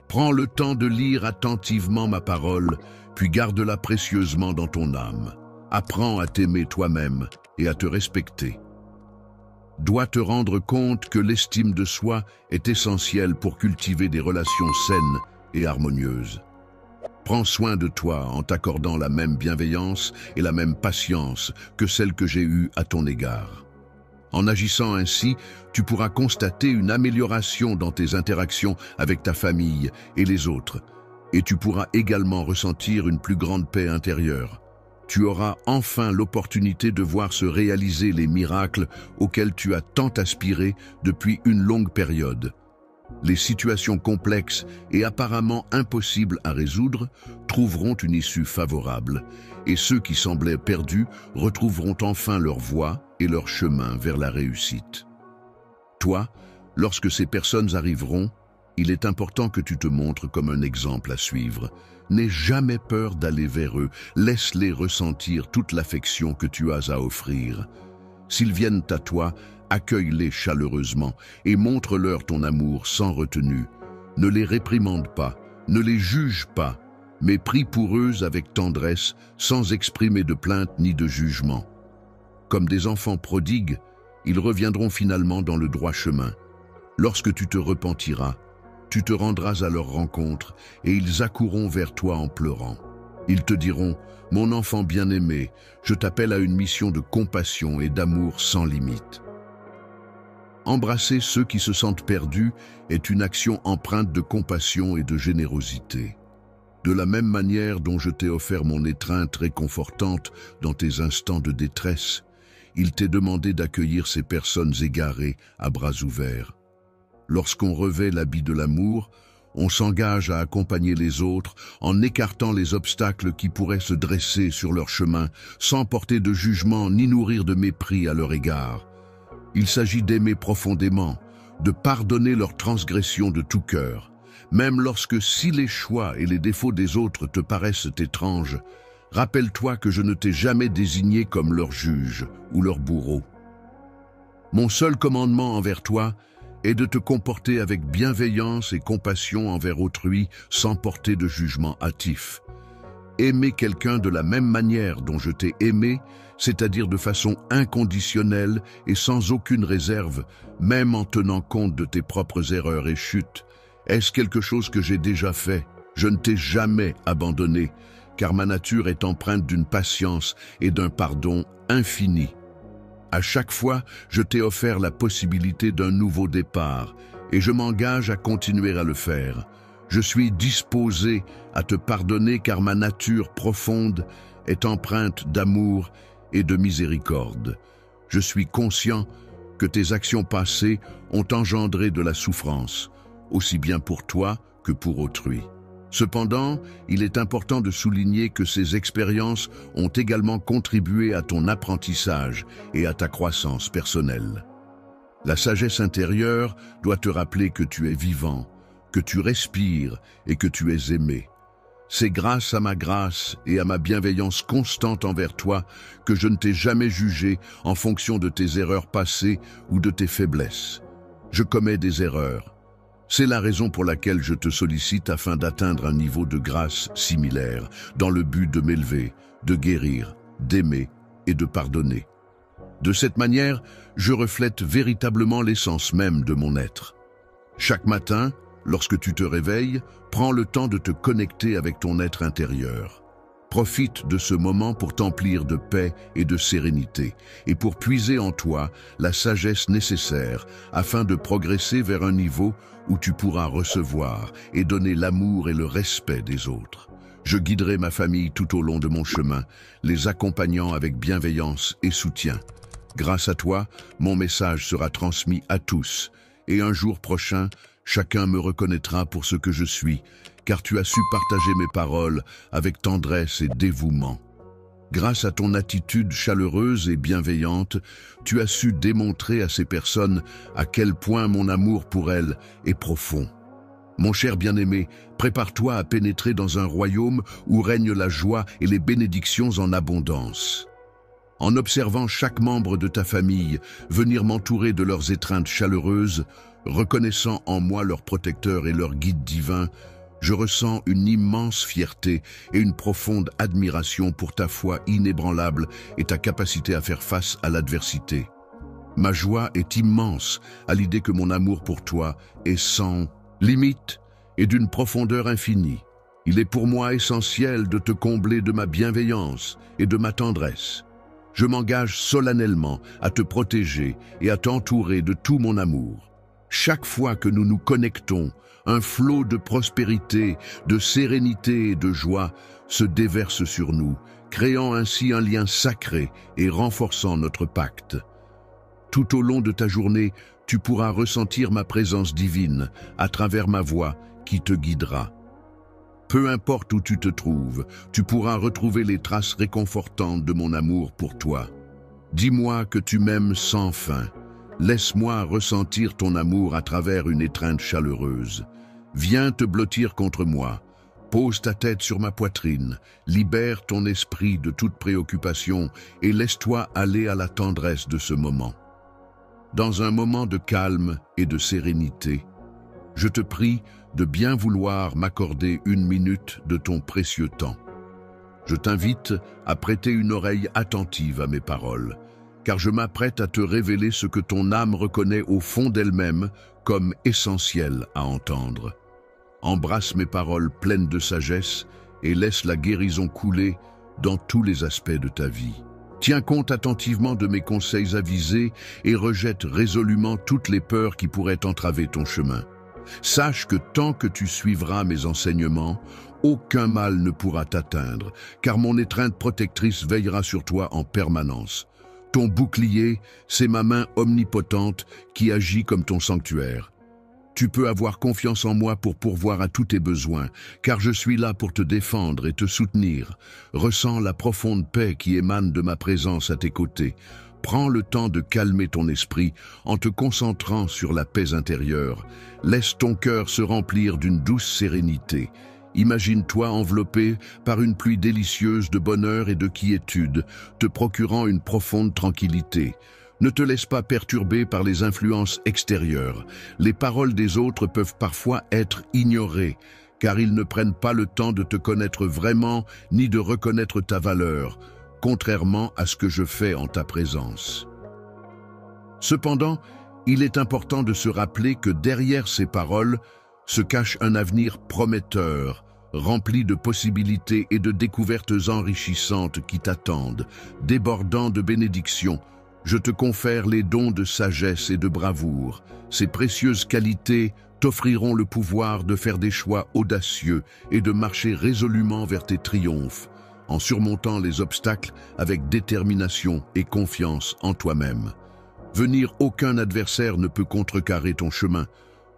Prends le temps de lire attentivement ma parole, puis garde-la précieusement dans ton âme. Apprends à t'aimer toi-même et à te respecter. Dois te rendre compte que l'estime de soi est essentielle pour cultiver des relations saines et harmonieuses. Prends soin de toi en t'accordant la même bienveillance et la même patience que celle que j'ai eue à ton égard. En agissant ainsi, tu pourras constater une amélioration dans tes interactions avec ta famille et les autres, et tu pourras également ressentir une plus grande paix intérieure. Tu auras enfin l'opportunité de voir se réaliser les miracles auxquels tu as tant aspiré depuis une longue période. Les situations complexes et apparemment impossibles à résoudre trouveront une issue favorable, et ceux qui semblaient perdus retrouveront enfin leur voie et leur chemin vers la réussite. Toi, lorsque ces personnes arriveront, il est important que tu te montres comme un exemple à suivre. N'aie jamais peur d'aller vers eux, laisse-les ressentir toute l'affection que tu as à offrir. S'ils viennent à toi, accueille-les chaleureusement et montre-leur ton amour sans retenue. Ne les réprimande pas, ne les juge pas, mais prie pour eux avec tendresse, sans exprimer de plainte ni de jugement. Comme des enfants prodigues, ils reviendront finalement dans le droit chemin. Lorsque tu te repentiras, tu te rendras à leur rencontre et ils accourront vers toi en pleurant. Ils te diront, « Mon enfant bien-aimé, je t'appelle à une mission de compassion et d'amour sans limite. » Embrasser ceux qui se sentent perdus est une action empreinte de compassion et de générosité. De la même manière dont je t'ai offert mon étreinte réconfortante dans tes instants de détresse, il t'est demandé d'accueillir ces personnes égarées à bras ouverts. Lorsqu'on revêt l'habit de l'amour, on s'engage à accompagner les autres en écartant les obstacles qui pourraient se dresser sur leur chemin, sans porter de jugement ni nourrir de mépris à leur égard. Il s'agit d'aimer profondément, de pardonner leurs transgressions de tout cœur, même lorsque si les choix et les défauts des autres te paraissent étranges. Rappelle-toi que je ne t'ai jamais désigné comme leur juge ou leur bourreau. Mon seul commandement envers toi est de te comporter avec bienveillance et compassion envers autrui sans porter de jugement hâtif. Aimer quelqu'un de la même manière dont je t'ai aimé, c'est-à-dire de façon inconditionnelle et sans aucune réserve, même en tenant compte de tes propres erreurs et chutes. Est-ce quelque chose que j'ai déjà fait? Je ne t'ai jamais abandonné, car ma nature est empreinte d'une patience et d'un pardon infini. À chaque fois, je t'ai offert la possibilité d'un nouveau départ, et je m'engage à continuer à le faire. Je suis disposé à te pardonner car ma nature profonde est empreinte d'amour et de miséricorde. Je suis conscient que tes actions passées ont engendré de la souffrance, aussi bien pour toi que pour autrui. Cependant, il est important de souligner que ces expériences ont également contribué à ton apprentissage et à ta croissance personnelle. La sagesse intérieure doit te rappeler que tu es vivant, que tu respires et que tu es aimé. C'est grâce à ma grâce et à ma bienveillance constante envers toi que je ne t'ai jamais jugé en fonction de tes erreurs passées ou de tes faiblesses. Je commets des erreurs. C'est la raison pour laquelle je te sollicite afin d'atteindre un niveau de grâce similaire, dans le but de m'élever, de guérir, d'aimer et de pardonner. De cette manière, je reflète véritablement l'essence même de mon être. Chaque matin, lorsque tu te réveilles, prends le temps de te connecter avec ton être intérieur. Profite de ce moment pour t'emplir de paix et de sérénité, et pour puiser en toi la sagesse nécessaire afin de progresser vers un niveau où tu pourras recevoir et donner l'amour et le respect des autres. Je guiderai ma famille tout au long de mon chemin, les accompagnant avec bienveillance et soutien. Grâce à toi, mon message sera transmis à tous, et un jour prochain, chacun me reconnaîtra pour ce que je suis, car tu as su partager mes paroles avec tendresse et dévouement. Grâce à ton attitude chaleureuse et bienveillante, tu as su démontrer à ces personnes à quel point mon amour pour elles est profond. Mon cher bien-aimé, prépare-toi à pénétrer dans un royaume où règne la joie et les bénédictions en abondance. En observant chaque membre de ta famille venir m'entourer de leurs étreintes chaleureuses, reconnaissant en moi leur protecteur et leur guide divin, je ressens une immense fierté et une profonde admiration pour ta foi inébranlable et ta capacité à faire face à l'adversité. Ma joie est immense à l'idée que mon amour pour toi est sans limite et d'une profondeur infinie. Il est pour moi essentiel de te combler de ma bienveillance et de ma tendresse. Je m'engage solennellement à te protéger et à t'entourer de tout mon amour. Chaque fois que nous nous connectons, un flot de prospérité, de sérénité et de joie se déverse sur nous, créant ainsi un lien sacré et renforçant notre pacte. Tout au long de ta journée, tu pourras ressentir ma présence divine à travers ma voix qui te guidera. Peu importe où tu te trouves, tu pourras retrouver les traces réconfortantes de mon amour pour toi. Dis-moi que tu m'aimes sans fin. Laisse-moi ressentir ton amour à travers une étreinte chaleureuse. Viens te blottir contre moi. Pose ta tête sur ma poitrine. Libère ton esprit de toute préoccupation et laisse-toi aller à la tendresse de ce moment. Dans un moment de calme et de sérénité, je te prie de bien vouloir m'accorder 1 minute de ton précieux temps. Je t'invite à prêter une oreille attentive à mes paroles, car je m'apprête à te révéler ce que ton âme reconnaît au fond d'elle-même comme essentiel à entendre. Embrasse mes paroles pleines de sagesse et laisse la guérison couler dans tous les aspects de ta vie. Tiens compte attentivement de mes conseils avisés et rejette résolument toutes les peurs qui pourraient entraver ton chemin. Sache que tant que tu suivras mes enseignements, aucun mal ne pourra t'atteindre, car mon étreinte protectrice veillera sur toi en permanence. Ton bouclier, c'est ma main omnipotente qui agit comme ton sanctuaire. Tu peux avoir confiance en moi pour pourvoir à tous tes besoins, car je suis là pour te défendre et te soutenir. Ressens la profonde paix qui émane de ma présence à tes côtés. Prends le temps de calmer ton esprit en te concentrant sur la paix intérieure. Laisse ton cœur se remplir d'une douce sérénité. Imagine-toi enveloppé par une pluie délicieuse de bonheur et de quiétude, te procurant une profonde tranquillité. Ne te laisse pas perturber par les influences extérieures. Les paroles des autres peuvent parfois être ignorées, car ils ne prennent pas le temps de te connaître vraiment ni de reconnaître ta valeur, contrairement à ce que je fais en ta présence. Cependant, il est important de se rappeler que derrière ces paroles se cache un avenir prometteur, rempli de possibilités et de découvertes enrichissantes qui t'attendent, débordant de bénédictions. Je te confère les dons de sagesse et de bravoure. Ces précieuses qualités t'offriront le pouvoir de faire des choix audacieux et de marcher résolument vers tes triomphes, en surmontant les obstacles avec détermination et confiance en toi-même. Aucun adversaire ne peut contrecarrer ton chemin.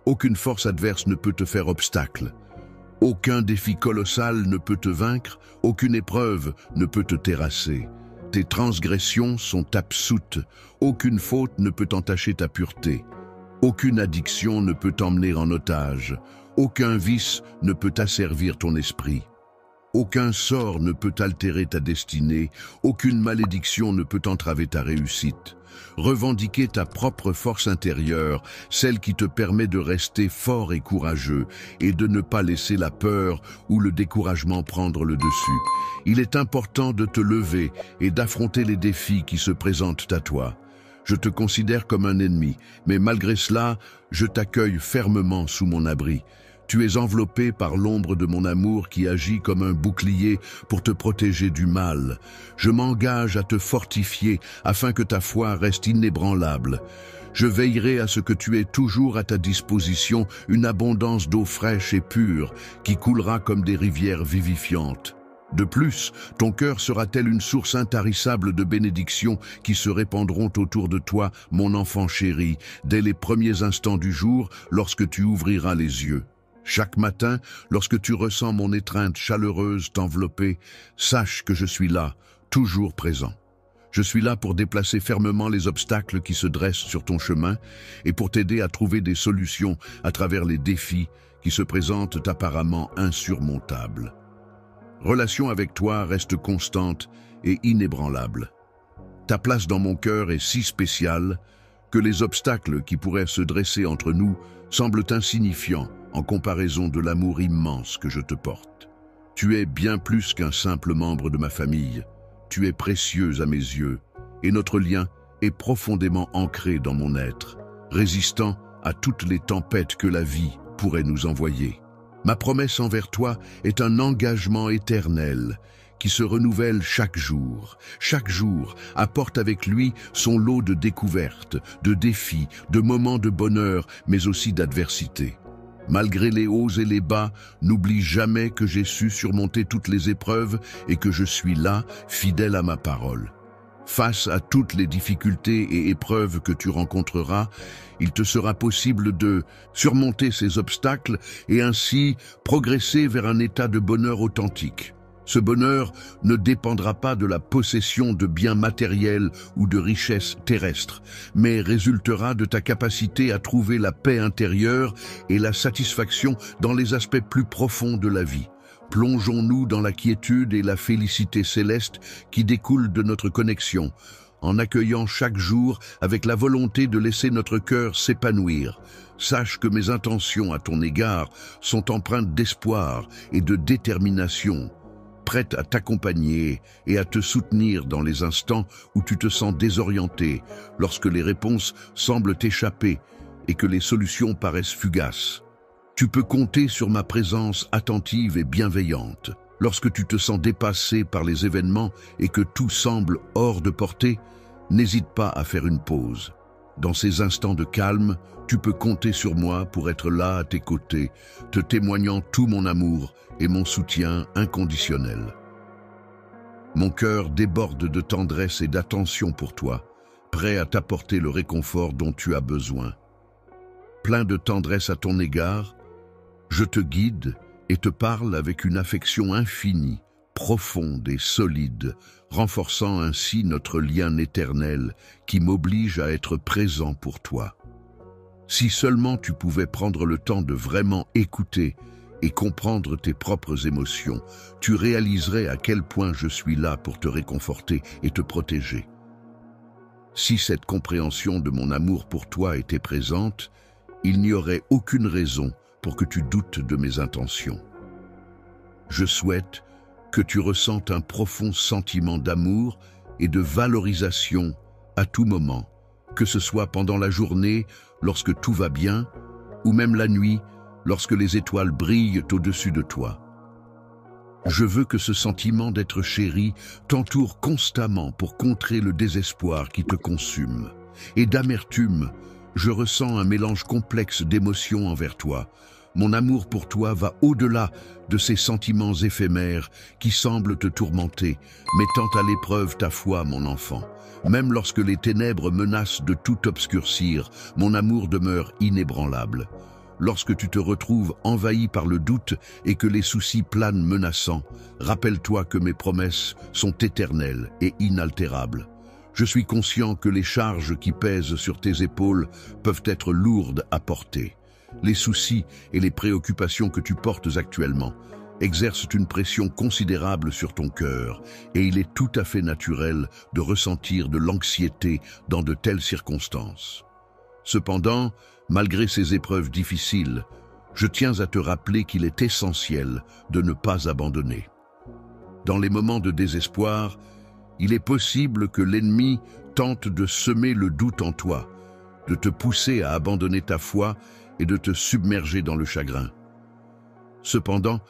Aucune force adverse ne peut te faire obstacle. Aucun défi colossal ne peut te vaincre, aucune épreuve ne peut te terrasser. Tes transgressions sont absoutes, aucune faute ne peut entacher ta pureté. Aucune addiction ne peut t'emmener en otage, aucun vice ne peut asservir ton esprit. Aucun sort ne peut altérer ta destinée, aucune malédiction ne peut entraver ta réussite. Revendiquer ta propre force intérieure, celle qui te permet de rester fort et courageux et de ne pas laisser la peur ou le découragement prendre le dessus. Il est important de te lever et d'affronter les défis qui se présentent à toi. Je te considère comme un ennemi, mais malgré cela, je t'accueille fermement sous mon abri. Tu es enveloppé par l'ombre de mon amour qui agit comme un bouclier pour te protéger du mal. Je m'engage à te fortifier afin que ta foi reste inébranlable. Je veillerai à ce que tu aies toujours à ta disposition une abondance d'eau fraîche et pure qui coulera comme des rivières vivifiantes. De plus, ton cœur sera tel une source intarissable de bénédictions qui se répandront autour de toi, mon enfant chéri, dès les premiers instants du jour lorsque tu ouvriras les yeux. Chaque matin, lorsque tu ressens mon étreinte chaleureuse t'envelopper, sache que je suis là, toujours présent. Je suis là pour déplacer fermement les obstacles qui se dressent sur ton chemin et pour t'aider à trouver des solutions à travers les défis qui se présentent apparemment insurmontables. Relation avec toi reste constante et inébranlable. Ta place dans mon cœur est si spéciale que les obstacles qui pourraient se dresser entre nous semblent insignifiants en comparaison de l'amour immense que je te porte. Tu es bien plus qu'un simple membre de ma famille. Tu es précieuse à mes yeux, et notre lien est profondément ancré dans mon être, résistant à toutes les tempêtes que la vie pourrait nous envoyer. Ma promesse envers toi est un engagement éternel qui se renouvelle chaque jour. Chaque jour apporte avec lui son lot de découvertes, de défis, de moments de bonheur, mais aussi d'adversité. Malgré les hauts et les bas, n'oublie jamais que j'ai su surmonter toutes les épreuves et que je suis là, fidèle à ma parole. Face à toutes les difficultés et épreuves que tu rencontreras, il te sera possible de surmonter ces obstacles et ainsi progresser vers un état de bonheur authentique. Ce bonheur ne dépendra pas de la possession de biens matériels ou de richesses terrestres, mais résultera de ta capacité à trouver la paix intérieure et la satisfaction dans les aspects plus profonds de la vie. Plongeons-nous dans la quiétude et la félicité céleste qui découlent de notre connexion. en accueillant chaque jour avec la volonté de laisser notre cœur s'épanouir. Sache que mes intentions à ton égard sont empreintes d'espoir et de détermination, prêtes à t'accompagner et à te soutenir dans les instants où tu te sens désorienté, lorsque les réponses semblent t'échapper et que les solutions paraissent fugaces. Tu peux compter sur ma présence attentive et bienveillante. Lorsque tu te sens dépassé par les événements et que tout semble hors de portée, n'hésite pas à faire une pause. Dans ces instants de calme, tu peux compter sur moi pour être là à tes côtés, te témoignant tout mon amour et mon soutien inconditionnel. Mon cœur déborde de tendresse et d'attention pour toi, prêt à t'apporter le réconfort dont tu as besoin. Plein de tendresse à ton égard, je te guide et te parle avec une affection infinie, profonde et solide, renforçant ainsi notre lien éternel qui m'oblige à être présent pour toi. Si seulement tu pouvais prendre le temps de vraiment écouter et comprendre tes propres émotions, tu réaliserais à quel point je suis là pour te réconforter et te protéger. Si cette compréhension de mon amour pour toi était présente, il n'y aurait aucune raison pour que tu doutes de mes intentions. Je souhaite que tu ressentes un profond sentiment d'amour et de valorisation à tout moment, que ce soit pendant la journée, lorsque tout va bien, ou même la nuit, lorsque les étoiles brillent au-dessus de toi. Je veux que ce sentiment d'être chéri t'entoure constamment pour contrer le désespoir qui te consume. Et d'amertume, je ressens un mélange complexe d'émotions envers toi. Mon amour pour toi va au-delà de ces sentiments éphémères qui semblent te tourmenter, mettant à l'épreuve ta foi, mon enfant. Même lorsque les ténèbres menacent de tout obscurcir, mon amour demeure inébranlable. Lorsque tu te retrouves envahi par le doute et que les soucis planent menaçants, rappelle-toi que mes promesses sont éternelles et inaltérables. Je suis conscient que les charges qui pèsent sur tes épaules peuvent être lourdes à porter. Les soucis et les préoccupations que tu portes actuellement exercent une pression considérable sur ton cœur et il est tout à fait naturel de ressentir de l'anxiété dans de telles circonstances. Cependant, malgré ces épreuves difficiles, je tiens à te rappeler qu'il est essentiel de ne pas abandonner. Dans les moments de désespoir, il est possible que l'ennemi tente de semer le doute en toi, de te pousser à abandonner ta foi et de te submerger dans le chagrin. Cependant,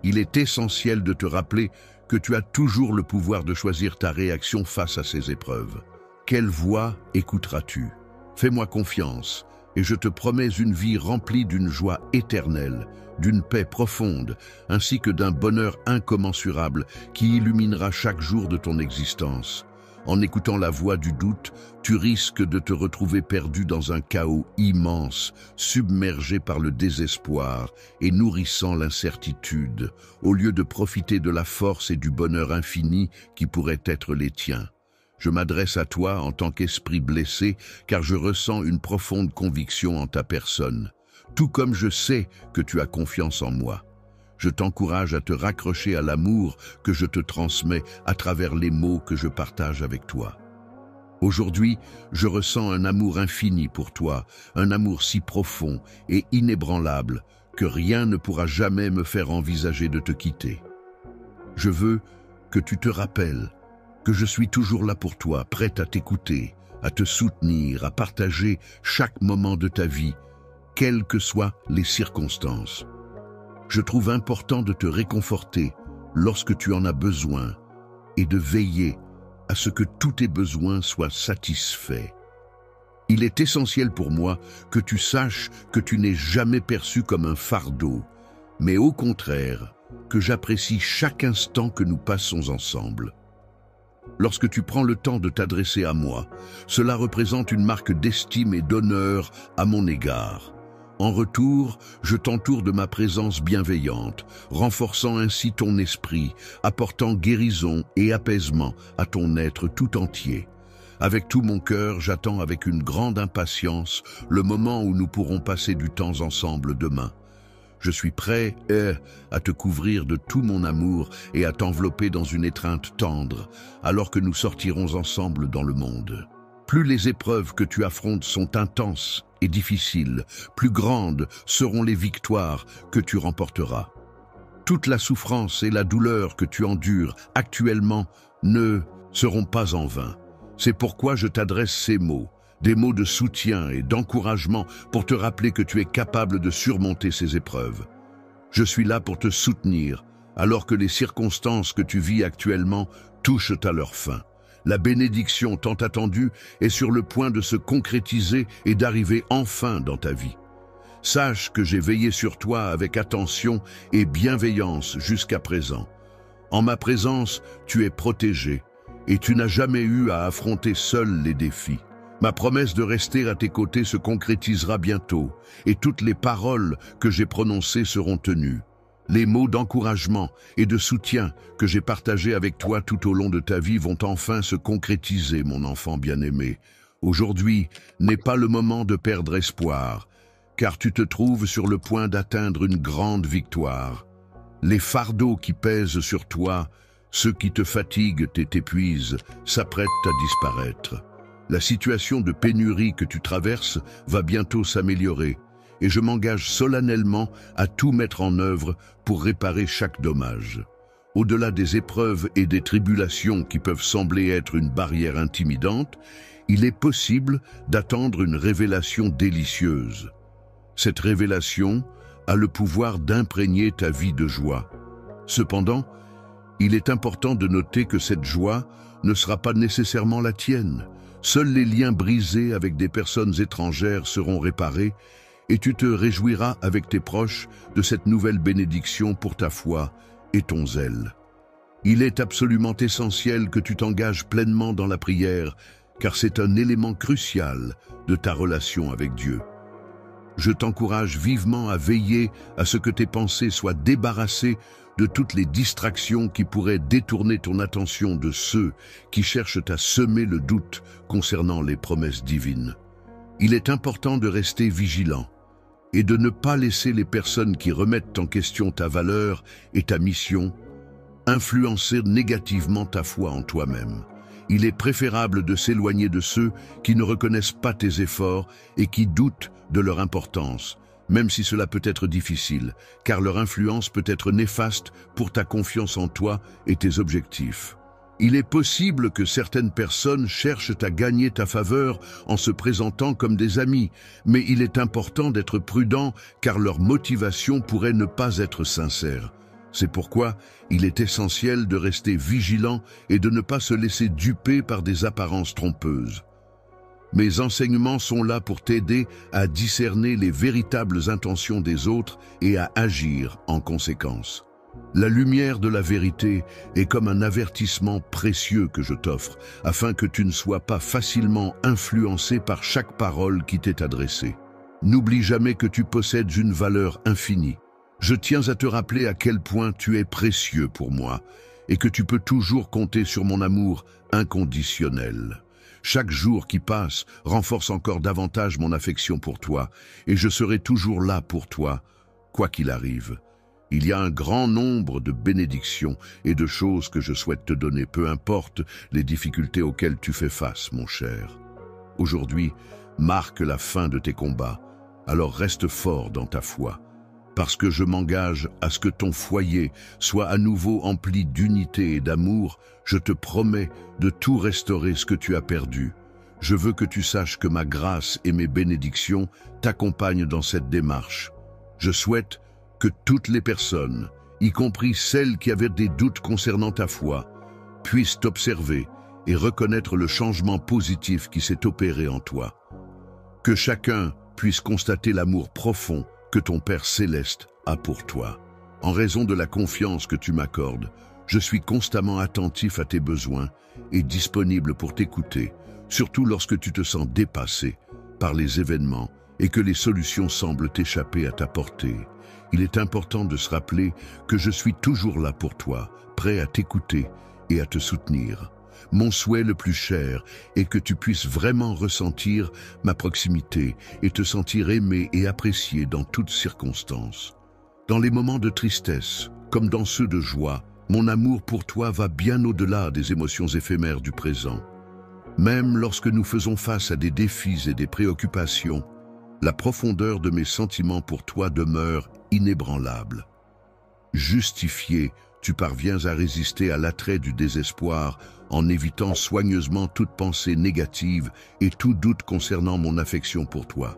il est essentiel de te rappeler que tu as toujours le pouvoir de choisir ta réaction face à ces épreuves. Quelle voix écouteras-tu? Fais-moi confiance et je te promets une vie remplie d'une joie éternelle, d'une paix profonde, ainsi que d'un bonheur incommensurable qui illuminera chaque jour de ton existence. En écoutant la voix du doute, tu risques de te retrouver perdu dans un chaos immense, submergé par le désespoir et nourrissant l'incertitude, au lieu de profiter de la force et du bonheur infini qui pourraient être les tiens. Je m'adresse à toi en tant qu'esprit blessé, car je ressens une profonde conviction en ta personne, tout comme je sais que tu as confiance en moi. Je t'encourage à te raccrocher à l'amour que je te transmets à travers les mots que je partage avec toi. Aujourd'hui, je ressens un amour infini pour toi, un amour si profond et inébranlable que rien ne pourra jamais me faire envisager de te quitter. Je veux que tu te rappelles que je suis toujours là pour toi, prête à t'écouter, à te soutenir, à partager chaque moment de ta vie, quelles que soient les circonstances. Je trouve important de te réconforter lorsque tu en as besoin et de veiller à ce que tous tes besoins soient satisfaits. Il est essentiel pour moi que tu saches que tu n'es jamais perçu comme un fardeau, mais au contraire, que j'apprécie chaque instant que nous passons ensemble. Lorsque tu prends le temps de t'adresser à moi, cela représente une marque d'estime et d'honneur à mon égard. En retour, je t'entoure de ma présence bienveillante, renforçant ainsi ton esprit, apportant guérison et apaisement à ton être tout entier. Avec tout mon cœur, j'attends avec une grande impatience le moment où nous pourrons passer du temps ensemble demain. Je suis prêt à te couvrir de tout mon amour et à t'envelopper dans une étreinte tendre, alors que nous sortirons ensemble dans le monde. Plus les épreuves que tu affrontes sont intenses et difficiles, plus grandes seront les victoires que tu remporteras. Toute la souffrance et la douleur que tu endures actuellement ne seront pas en vain. C'est pourquoi je t'adresse ces mots, des mots de soutien et d'encouragement pour te rappeler que tu es capable de surmonter ces épreuves. Je suis là pour te soutenir, alors que les circonstances que tu vis actuellement touchent à leur fin. La bénédiction tant attendue est sur le point de se concrétiser et d'arriver enfin dans ta vie. Sache que j'ai veillé sur toi avec attention et bienveillance jusqu'à présent. En ma présence, tu es protégé et tu n'as jamais eu à affronter seul les défis. Ma promesse de rester à tes côtés se concrétisera bientôt et toutes les paroles que j'ai prononcées seront tenues. Les mots d'encouragement et de soutien que j'ai partagés avec toi tout au long de ta vie vont enfin se concrétiser, mon enfant bien-aimé. Aujourd'hui n'est pas le moment de perdre espoir, car tu te trouves sur le point d'atteindre une grande victoire. Les fardeaux qui pèsent sur toi, ceux qui te fatiguent et t'épuisent, s'apprêtent à disparaître. La situation de pénurie que tu traverses va bientôt s'améliorer, et je m'engage solennellement à tout mettre en œuvre pour réparer chaque dommage. Au-delà des épreuves et des tribulations qui peuvent sembler être une barrière intimidante, il est possible d'attendre une révélation délicieuse. Cette révélation a le pouvoir d'imprégner ta vie de joie. Cependant, il est important de noter que cette joie ne sera pas nécessairement la tienne. Seuls les liens brisés avec des personnes étrangères seront réparés et tu te réjouiras avec tes proches de cette nouvelle bénédiction pour ta foi et ton zèle. Il est absolument essentiel que tu t'engages pleinement dans la prière, car c'est un élément crucial de ta relation avec Dieu. Je t'encourage vivement à veiller à ce que tes pensées soient débarrassées de toutes les distractions qui pourraient détourner ton attention de ceux qui cherchent à semer le doute concernant les promesses divines. Il est important de rester vigilant et de ne pas laisser les personnes qui remettent en question ta valeur et ta mission influencer négativement ta foi en toi-même. Il est préférable de s'éloigner de ceux qui ne reconnaissent pas tes efforts et qui doutent de leur importance, même si cela peut être difficile, car leur influence peut être néfaste pour ta confiance en toi et tes objectifs. Il est possible que certaines personnes cherchent à gagner ta faveur en se présentant comme des amis, mais il est important d'être prudent car leur motivation pourrait ne pas être sincère. C'est pourquoi il est essentiel de rester vigilant et de ne pas se laisser duper par des apparences trompeuses. Mes enseignements sont là pour t'aider à discerner les véritables intentions des autres et à agir en conséquence. La lumière de la vérité est comme un avertissement précieux que je t'offre, afin que tu ne sois pas facilement influencé par chaque parole qui t'est adressée. N'oublie jamais que tu possèdes une valeur infinie. Je tiens à te rappeler à quel point tu es précieux pour moi et que tu peux toujours compter sur mon amour inconditionnel. Chaque jour qui passe renforce encore davantage mon affection pour toi et je serai toujours là pour toi, quoi qu'il arrive. Il y a un grand nombre de bénédictions et de choses que je souhaite te donner, peu importe les difficultés auxquelles tu fais face, mon cher. Aujourd'hui marque la fin de tes combats, alors reste fort dans ta foi, parce que je m'engage à ce que ton foyer soit à nouveau empli d'unité et d'amour. Je te promets de tout restaurer ce que tu as perdu. Je veux que tu saches que ma grâce et mes bénédictions t'accompagnent dans cette démarche. Je souhaite que toutes les personnes, y compris celles qui avaient des doutes concernant ta foi, puissent t'observer et reconnaître le changement positif qui s'est opéré en toi. Que chacun puisse constater l'amour profond que ton Père céleste a pour toi. En raison de la confiance que tu m'accordes, je suis constamment attentif à tes besoins et disponible pour t'écouter, surtout lorsque tu te sens dépassé par les événements et que les solutions semblent t'échapper à ta portée. Il est important de se rappeler que je suis toujours là pour toi, prêt à t'écouter et à te soutenir. Mon souhait le plus cher est que tu puisses vraiment ressentir ma proximité et te sentir aimé et apprécié dans toutes circonstances. Dans les moments de tristesse, comme dans ceux de joie, mon amour pour toi va bien au-delà des émotions éphémères du présent. Même lorsque nous faisons face à des défis et des préoccupations, la profondeur de mes sentiments pour toi demeure inébranlable. Justifié, tu parviens à résister à l'attrait du désespoir en évitant soigneusement toute pensée négative et tout doute concernant mon affection pour toi.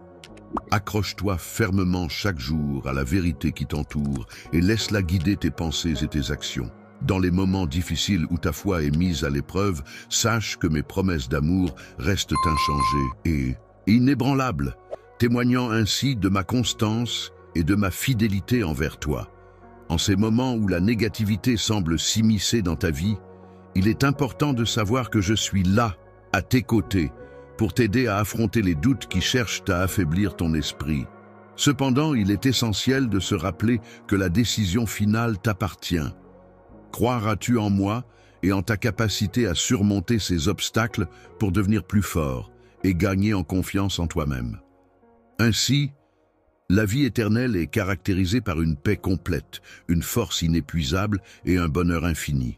Accroche-toi fermement chaque jour à la vérité qui t'entoure et laisse-la guider tes pensées et tes actions. Dans les moments difficiles où ta foi est mise à l'épreuve, sache que mes promesses d'amour restent inchangées et inébranlables, témoignant ainsi de ma constance et de ma fidélité envers toi. En ces moments où la négativité semble s'immiscer dans ta vie, il est important de savoir que je suis là, à tes côtés, pour t'aider à affronter les doutes qui cherchent à affaiblir ton esprit. Cependant, il est essentiel de se rappeler que la décision finale t'appartient. Croiras-tu en moi et en ta capacité à surmonter ces obstacles pour devenir plus fort et gagner en confiance en toi-même? Ainsi, la vie éternelle est caractérisée par une paix complète, une force inépuisable et un bonheur infini.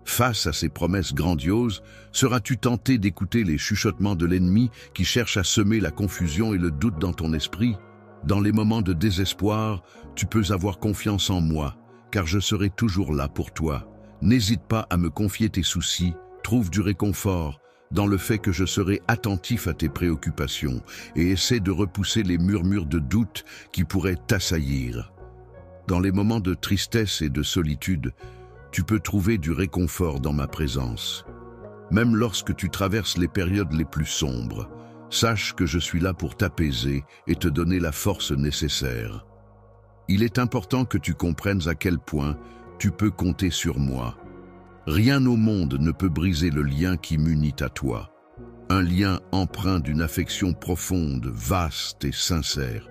Face à ces promesses grandioses, seras-tu tenté d'écouter les chuchotements de l'ennemi qui cherche à semer la confusion et le doute dans ton esprit? Dans les moments de désespoir, tu peux avoir confiance en moi, car je serai toujours là pour toi. N'hésite pas à me confier tes soucis, trouve du réconfort dans le fait que je serai attentif à tes préoccupations et essaie de repousser les murmures de doute qui pourraient t'assaillir. Dans les moments de tristesse et de solitude, tu peux trouver du réconfort dans ma présence. Même lorsque tu traverses les périodes les plus sombres, sache que je suis là pour t'apaiser et te donner la force nécessaire. Il est important que tu comprennes à quel point tu peux compter sur moi. Rien au monde ne peut briser le lien qui m'unit à toi. Un lien empreint d'une affection profonde, vaste et sincère.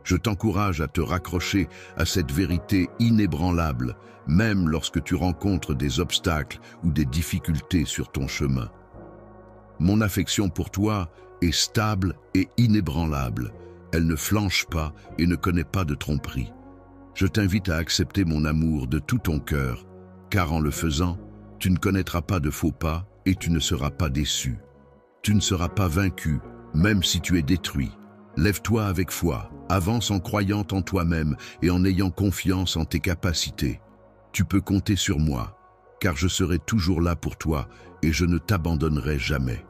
Je t'encourage à te raccrocher à cette vérité inébranlable, même lorsque tu rencontres des obstacles ou des difficultés sur ton chemin. Mon affection pour toi est stable et inébranlable. Elle ne flanche pas et ne connaît pas de tromperie. Je t'invite à accepter mon amour de tout ton cœur, car en le faisant, tu ne connaîtras pas de faux pas et tu ne seras pas déçu. Tu ne seras pas vaincu, même si tu es détruit. Lève-toi avec foi, avance en croyant en toi-même et en ayant confiance en tes capacités. Tu peux compter sur moi, car je serai toujours là pour toi et je ne t'abandonnerai jamais.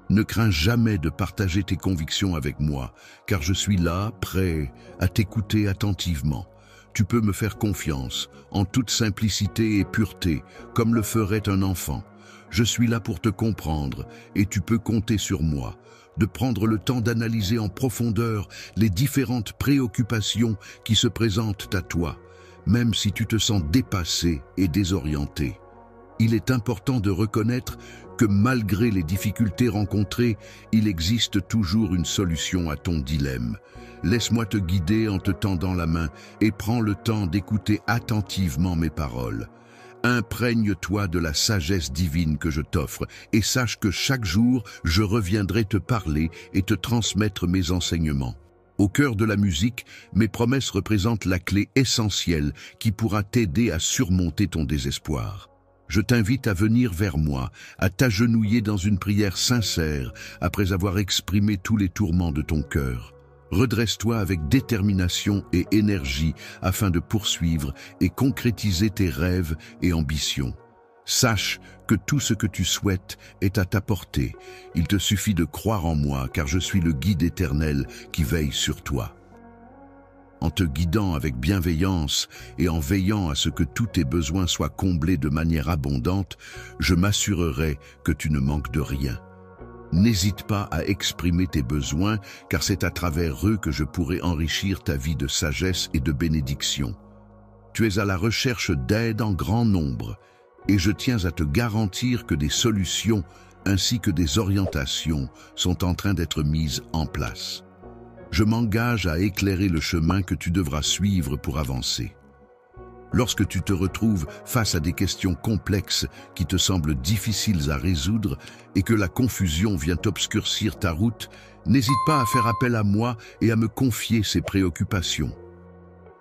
Ne crains jamais de partager tes convictions avec moi, car je suis là, prêt à t'écouter attentivement. Tu peux me faire confiance, en toute simplicité et pureté, comme le ferait un enfant. Je suis là pour te comprendre, et tu peux compter sur moi, de prendre le temps d'analyser en profondeur les différentes préoccupations qui se présentent à toi, même si tu te sens dépassé et désorienté. Il est important de reconnaître que malgré les difficultés rencontrées, il existe toujours une solution à ton dilemme. Laisse-moi te guider en te tendant la main et prends le temps d'écouter attentivement mes paroles. Imprègne-toi de la sagesse divine que je t'offre et sache que chaque jour, je reviendrai te parler et te transmettre mes enseignements. Au cœur de la musique, mes promesses représentent la clé essentielle qui pourra t'aider à surmonter ton désespoir. Je t'invite à venir vers moi, à t'agenouiller dans une prière sincère après avoir exprimé tous les tourments de ton cœur. Redresse-toi avec détermination et énergie afin de poursuivre et concrétiser tes rêves et ambitions. Sache que tout ce que tu souhaites est à ta portée. Il te suffit de croire en moi car je suis le guide éternel qui veille sur toi. En te guidant avec bienveillance et en veillant à ce que tous tes besoins soient comblés de manière abondante, je m'assurerai que tu ne manques de rien. N'hésite pas à exprimer tes besoins, car c'est à travers eux que je pourrai enrichir ta vie de sagesse et de bénédiction. Tu es à la recherche d'aide en grand nombre, et je tiens à te garantir que des solutions ainsi que des orientations sont en train d'être mises en place. Je m'engage à éclairer le chemin que tu devras suivre pour avancer. Lorsque tu te retrouves face à des questions complexes qui te semblent difficiles à résoudre et que la confusion vient obscurcir ta route, n'hésite pas à faire appel à moi et à me confier ces préoccupations.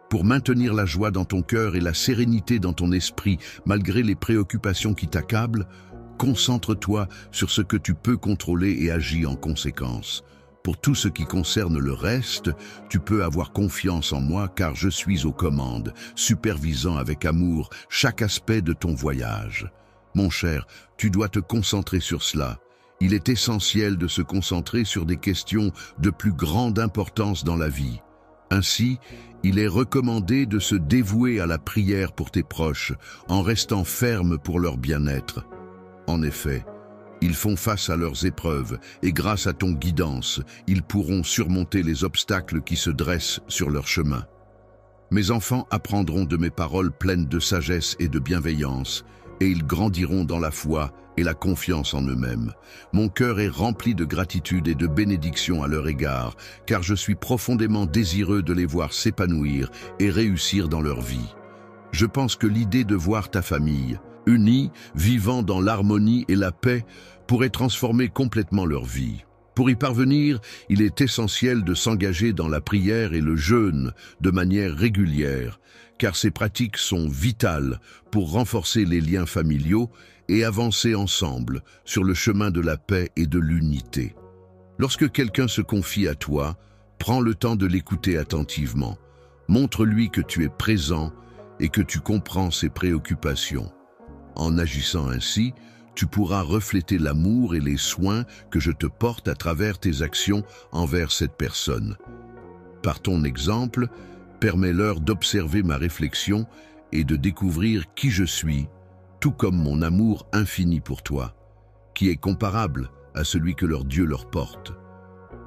Pour maintenir la joie dans ton cœur et la sérénité dans ton esprit, malgré les préoccupations qui t'accablent, concentre-toi sur ce que tu peux contrôler et agis en conséquence. Pour tout ce qui concerne le reste, tu peux avoir confiance en moi car je suis aux commandes, supervisant avec amour chaque aspect de ton voyage. Mon cher, tu dois te concentrer sur cela. Il est essentiel de se concentrer sur des questions de plus grande importance dans la vie. Ainsi, il est recommandé de se dévouer à la prière pour tes proches, en restant ferme pour leur bien-être. En effet, ils font face à leurs épreuves et grâce à ton guidance, ils pourront surmonter les obstacles qui se dressent sur leur chemin. Mes enfants apprendront de mes paroles pleines de sagesse et de bienveillance, et ils grandiront dans la foi et la confiance en eux-mêmes. Mon cœur est rempli de gratitude et de bénédiction à leur égard, car je suis profondément désireux de les voir s'épanouir et réussir dans leur vie. Je pense que l'idée de voir ta famille, unis, vivant dans l'harmonie et la paix, pourrait transformer complètement leur vie. Pour y parvenir, il est essentiel de s'engager dans la prière et le jeûne de manière régulière, car ces pratiques sont vitales pour renforcer les liens familiaux et avancer ensemble sur le chemin de la paix et de l'unité. Lorsque quelqu'un se confie à toi, prends le temps de l'écouter attentivement. Montre-lui que tu es présent et que tu comprends ses préoccupations. En agissant ainsi, tu pourras refléter l'amour et les soins que je te porte à travers tes actions envers cette personne. Par ton exemple, permets-leur d'observer ma réflexion et de découvrir qui je suis, tout comme mon amour infini pour toi, qui est comparable à celui que leur Dieu leur porte.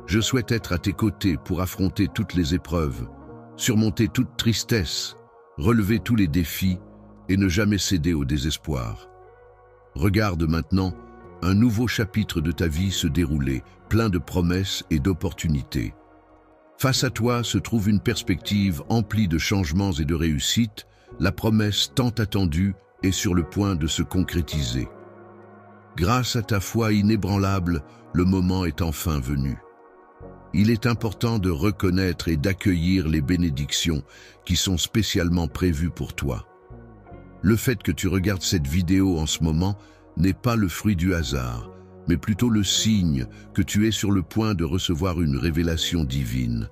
Je souhaite être à tes côtés pour affronter toutes les épreuves, surmonter toute tristesse, relever tous les défis et ne jamais céder au désespoir. Regarde maintenant un nouveau chapitre de ta vie se dérouler, plein de promesses et d'opportunités. Face à toi se trouve une perspective emplie de changements et de réussites, la promesse tant attendue est sur le point de se concrétiser. Grâce à ta foi inébranlable, le moment est enfin venu. Il est important de reconnaître et d'accueillir les bénédictions qui sont spécialement prévues pour toi. Le fait que tu regardes cette vidéo en ce moment n'est pas le fruit du hasard, mais plutôt le signe que tu es sur le point de recevoir une révélation divine.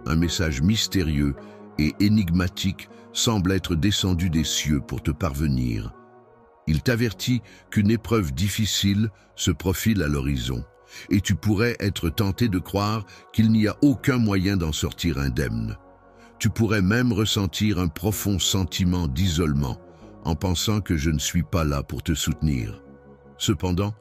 Un message mystérieux et énigmatique semble être descendu des cieux pour te parvenir. Il t'avertit qu'une épreuve difficile se profile à l'horizon, et tu pourrais être tenté de croire qu'il n'y a aucun moyen d'en sortir indemne. Tu pourrais même ressentir un profond sentiment d'isolement, en pensant que je ne suis pas là pour te soutenir. Cependant,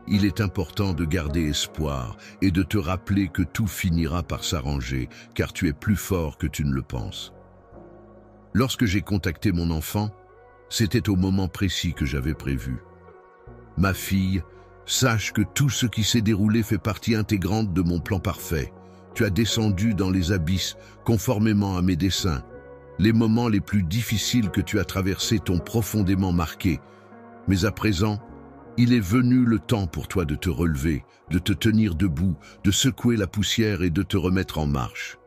il est important de garder espoir et de te rappeler que tout finira par s'arranger, car tu es plus fort que tu ne le penses. Lorsque j'ai contacté mon enfant, c'était au moment précis que j'avais prévu. Ma fille, sache que tout ce qui s'est déroulé fait partie intégrante de mon plan parfait. Tu as descendu dans les abysses conformément à mes desseins. Les moments les plus difficiles que tu as traversés t'ont profondément marqué. Mais à présent, il est venu le temps pour toi de te relever, de te tenir debout, de secouer la poussière et de te remettre en marche.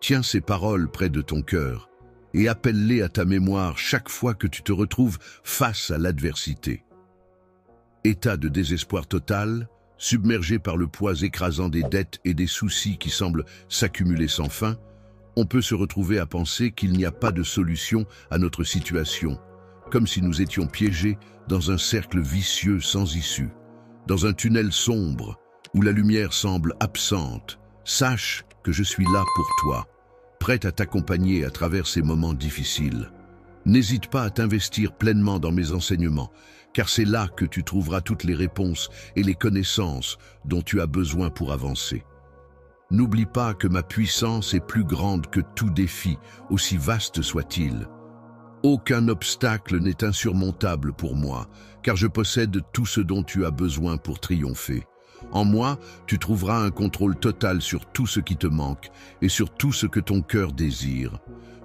Tiens ces paroles près de ton cœur et appelle-les à ta mémoire chaque fois que tu te retrouves face à l'adversité. État de désespoir total, submergé par le poids écrasant des dettes et des soucis qui semblent s'accumuler sans fin, on peut se retrouver à penser qu'il n'y a pas de solution à notre situation, comme si nous étions piégés dans un cercle vicieux sans issue, dans un tunnel sombre où la lumière semble absente. Sache que je suis là pour toi, prêt à t'accompagner à travers ces moments difficiles. N'hésite pas à t'investir pleinement dans mes enseignements, car c'est là que tu trouveras toutes les réponses et les connaissances dont tu as besoin pour avancer. N'oublie pas que ma puissance est plus grande que tout défi, aussi vaste soit-il. Aucun obstacle n'est insurmontable pour moi, car je possède tout ce dont tu as besoin pour triompher. En moi, tu trouveras un contrôle total sur tout ce qui te manque et sur tout ce que ton cœur désire.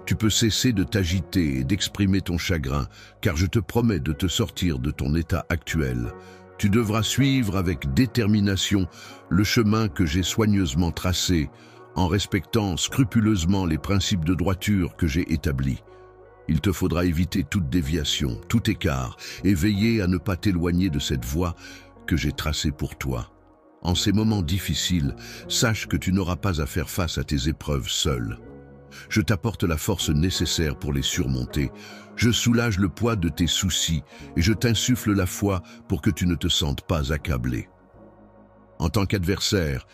Tu peux cesser de t'agiter et d'exprimer ton chagrin, car je te promets de te sortir de ton état actuel. Tu devras suivre avec détermination le chemin que j'ai soigneusement tracé, en respectant scrupuleusement les principes de droiture que j'ai établis. Il te faudra éviter toute déviation, tout écart, et veiller à ne pas t'éloigner de cette voie que j'ai tracée pour toi. En ces moments difficiles, sache que tu n'auras pas à faire face à tes épreuves seul. Je t'apporte la force nécessaire pour les surmonter. Je soulage le poids de tes soucis et je t'insuffle la foi pour que tu ne te sentes pas accablé. En tant qu'adversaire,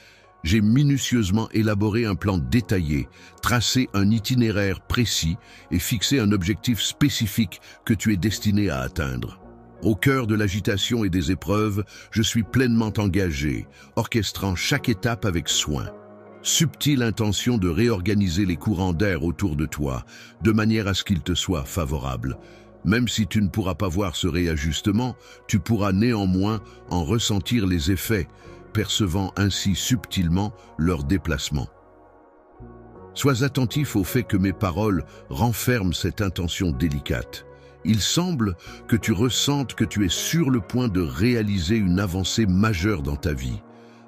j'ai minutieusement élaboré un plan détaillé, tracé un itinéraire précis et fixé un objectif spécifique que tu es destiné à atteindre. Au cœur de l'agitation et des épreuves, je suis pleinement engagé, orchestrant chaque étape avec soin. Subtile intention de réorganiser les courants d'air autour de toi, de manière à ce qu'ils te soient favorables. Même si tu ne pourras pas voir ce réajustement, tu pourras néanmoins en ressentir les effets, percevant ainsi subtilement leur déplacement. Sois attentif au fait que mes paroles renferment cette intention délicate. Il semble que tu ressentes que tu es sur le point de réaliser une avancée majeure dans ta vie.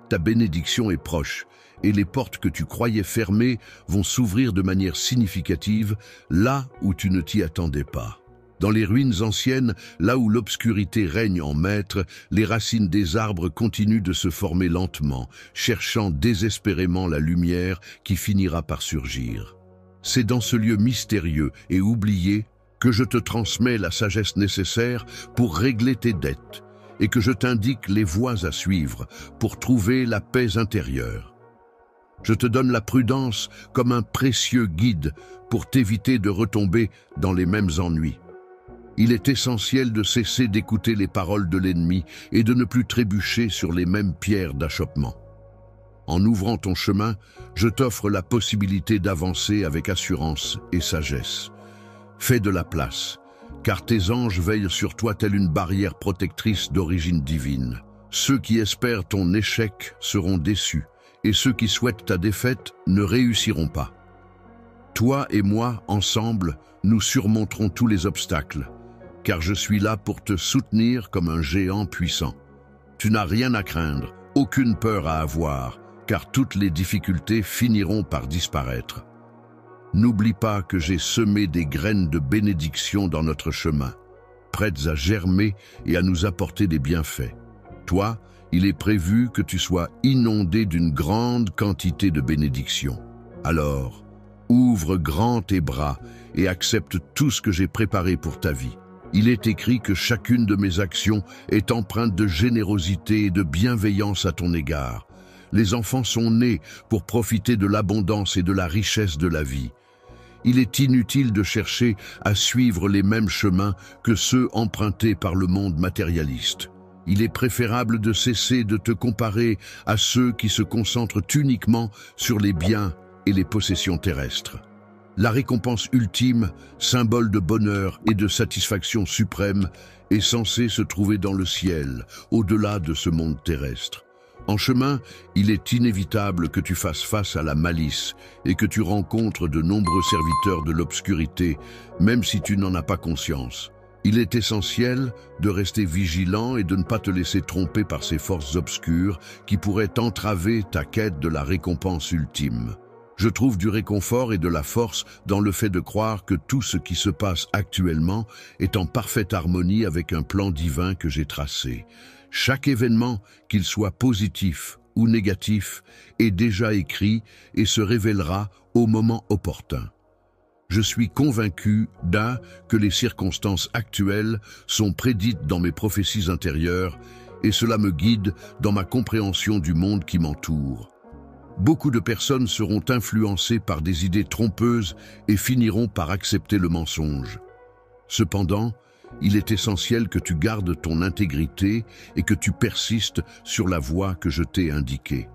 Ta bénédiction est proche, et les portes que tu croyais fermées vont s'ouvrir de manière significative là où tu ne t'y attendais pas. Dans les ruines anciennes, là où l'obscurité règne en maître, les racines des arbres continuent de se former lentement, cherchant désespérément la lumière qui finira par surgir. C'est dans ce lieu mystérieux et oublié que je te transmets la sagesse nécessaire pour régler tes dettes et que je t'indique les voies à suivre pour trouver la paix intérieure. Je te donne la prudence comme un précieux guide pour t'éviter de retomber dans les mêmes ennuis. Il est essentiel de cesser d'écouter les paroles de l'ennemi et de ne plus trébucher sur les mêmes pierres d'achoppement. En ouvrant ton chemin, je t'offre la possibilité d'avancer avec assurance et sagesse. Fais de la place, car tes anges veillent sur toi telle une barrière protectrice d'origine divine. Ceux qui espèrent ton échec seront déçus, et ceux qui souhaitent ta défaite ne réussiront pas. Toi et moi, ensemble, nous surmonterons tous les obstacles, car je suis là pour te soutenir comme un géant puissant. Tu n'as rien à craindre, aucune peur à avoir, car toutes les difficultés finiront par disparaître. N'oublie pas que j'ai semé des graines de bénédiction dans notre chemin, prêtes à germer et à nous apporter des bienfaits. Toi, il est prévu que tu sois inondé d'une grande quantité de bénédictions. Alors, ouvre grand tes bras et accepte tout ce que j'ai préparé pour ta vie. Il est écrit que chacune de mes actions est empreinte de générosité et de bienveillance à ton égard. Les enfants sont nés pour profiter de l'abondance et de la richesse de la vie. Il est inutile de chercher à suivre les mêmes chemins que ceux empruntés par le monde matérialiste. Il est préférable de cesser de te comparer à ceux qui se concentrent uniquement sur les biens et les possessions terrestres. La récompense ultime, symbole de bonheur et de satisfaction suprême, est censée se trouver dans le ciel, au-delà de ce monde terrestre. En chemin, il est inévitable que tu fasses face à la malice et que tu rencontres de nombreux serviteurs de l'obscurité, même si tu n'en as pas conscience. Il est essentiel de rester vigilant et de ne pas te laisser tromper par ces forces obscures qui pourraient entraver ta quête de la récompense ultime. Je trouve du réconfort et de la force dans le fait de croire que tout ce qui se passe actuellement est en parfaite harmonie avec un plan divin que j'ai tracé. Chaque événement, qu'il soit positif ou négatif, est déjà écrit et se révélera au moment opportun. Je suis convaincu que les circonstances actuelles sont prédites dans mes prophéties intérieures et cela me guide dans ma compréhension du monde qui m'entoure. Beaucoup de personnes seront influencées par des idées trompeuses et finiront par accepter le mensonge. Cependant, il est essentiel que tu gardes ton intégrité et que tu persistes sur la voie que je t'ai indiquée.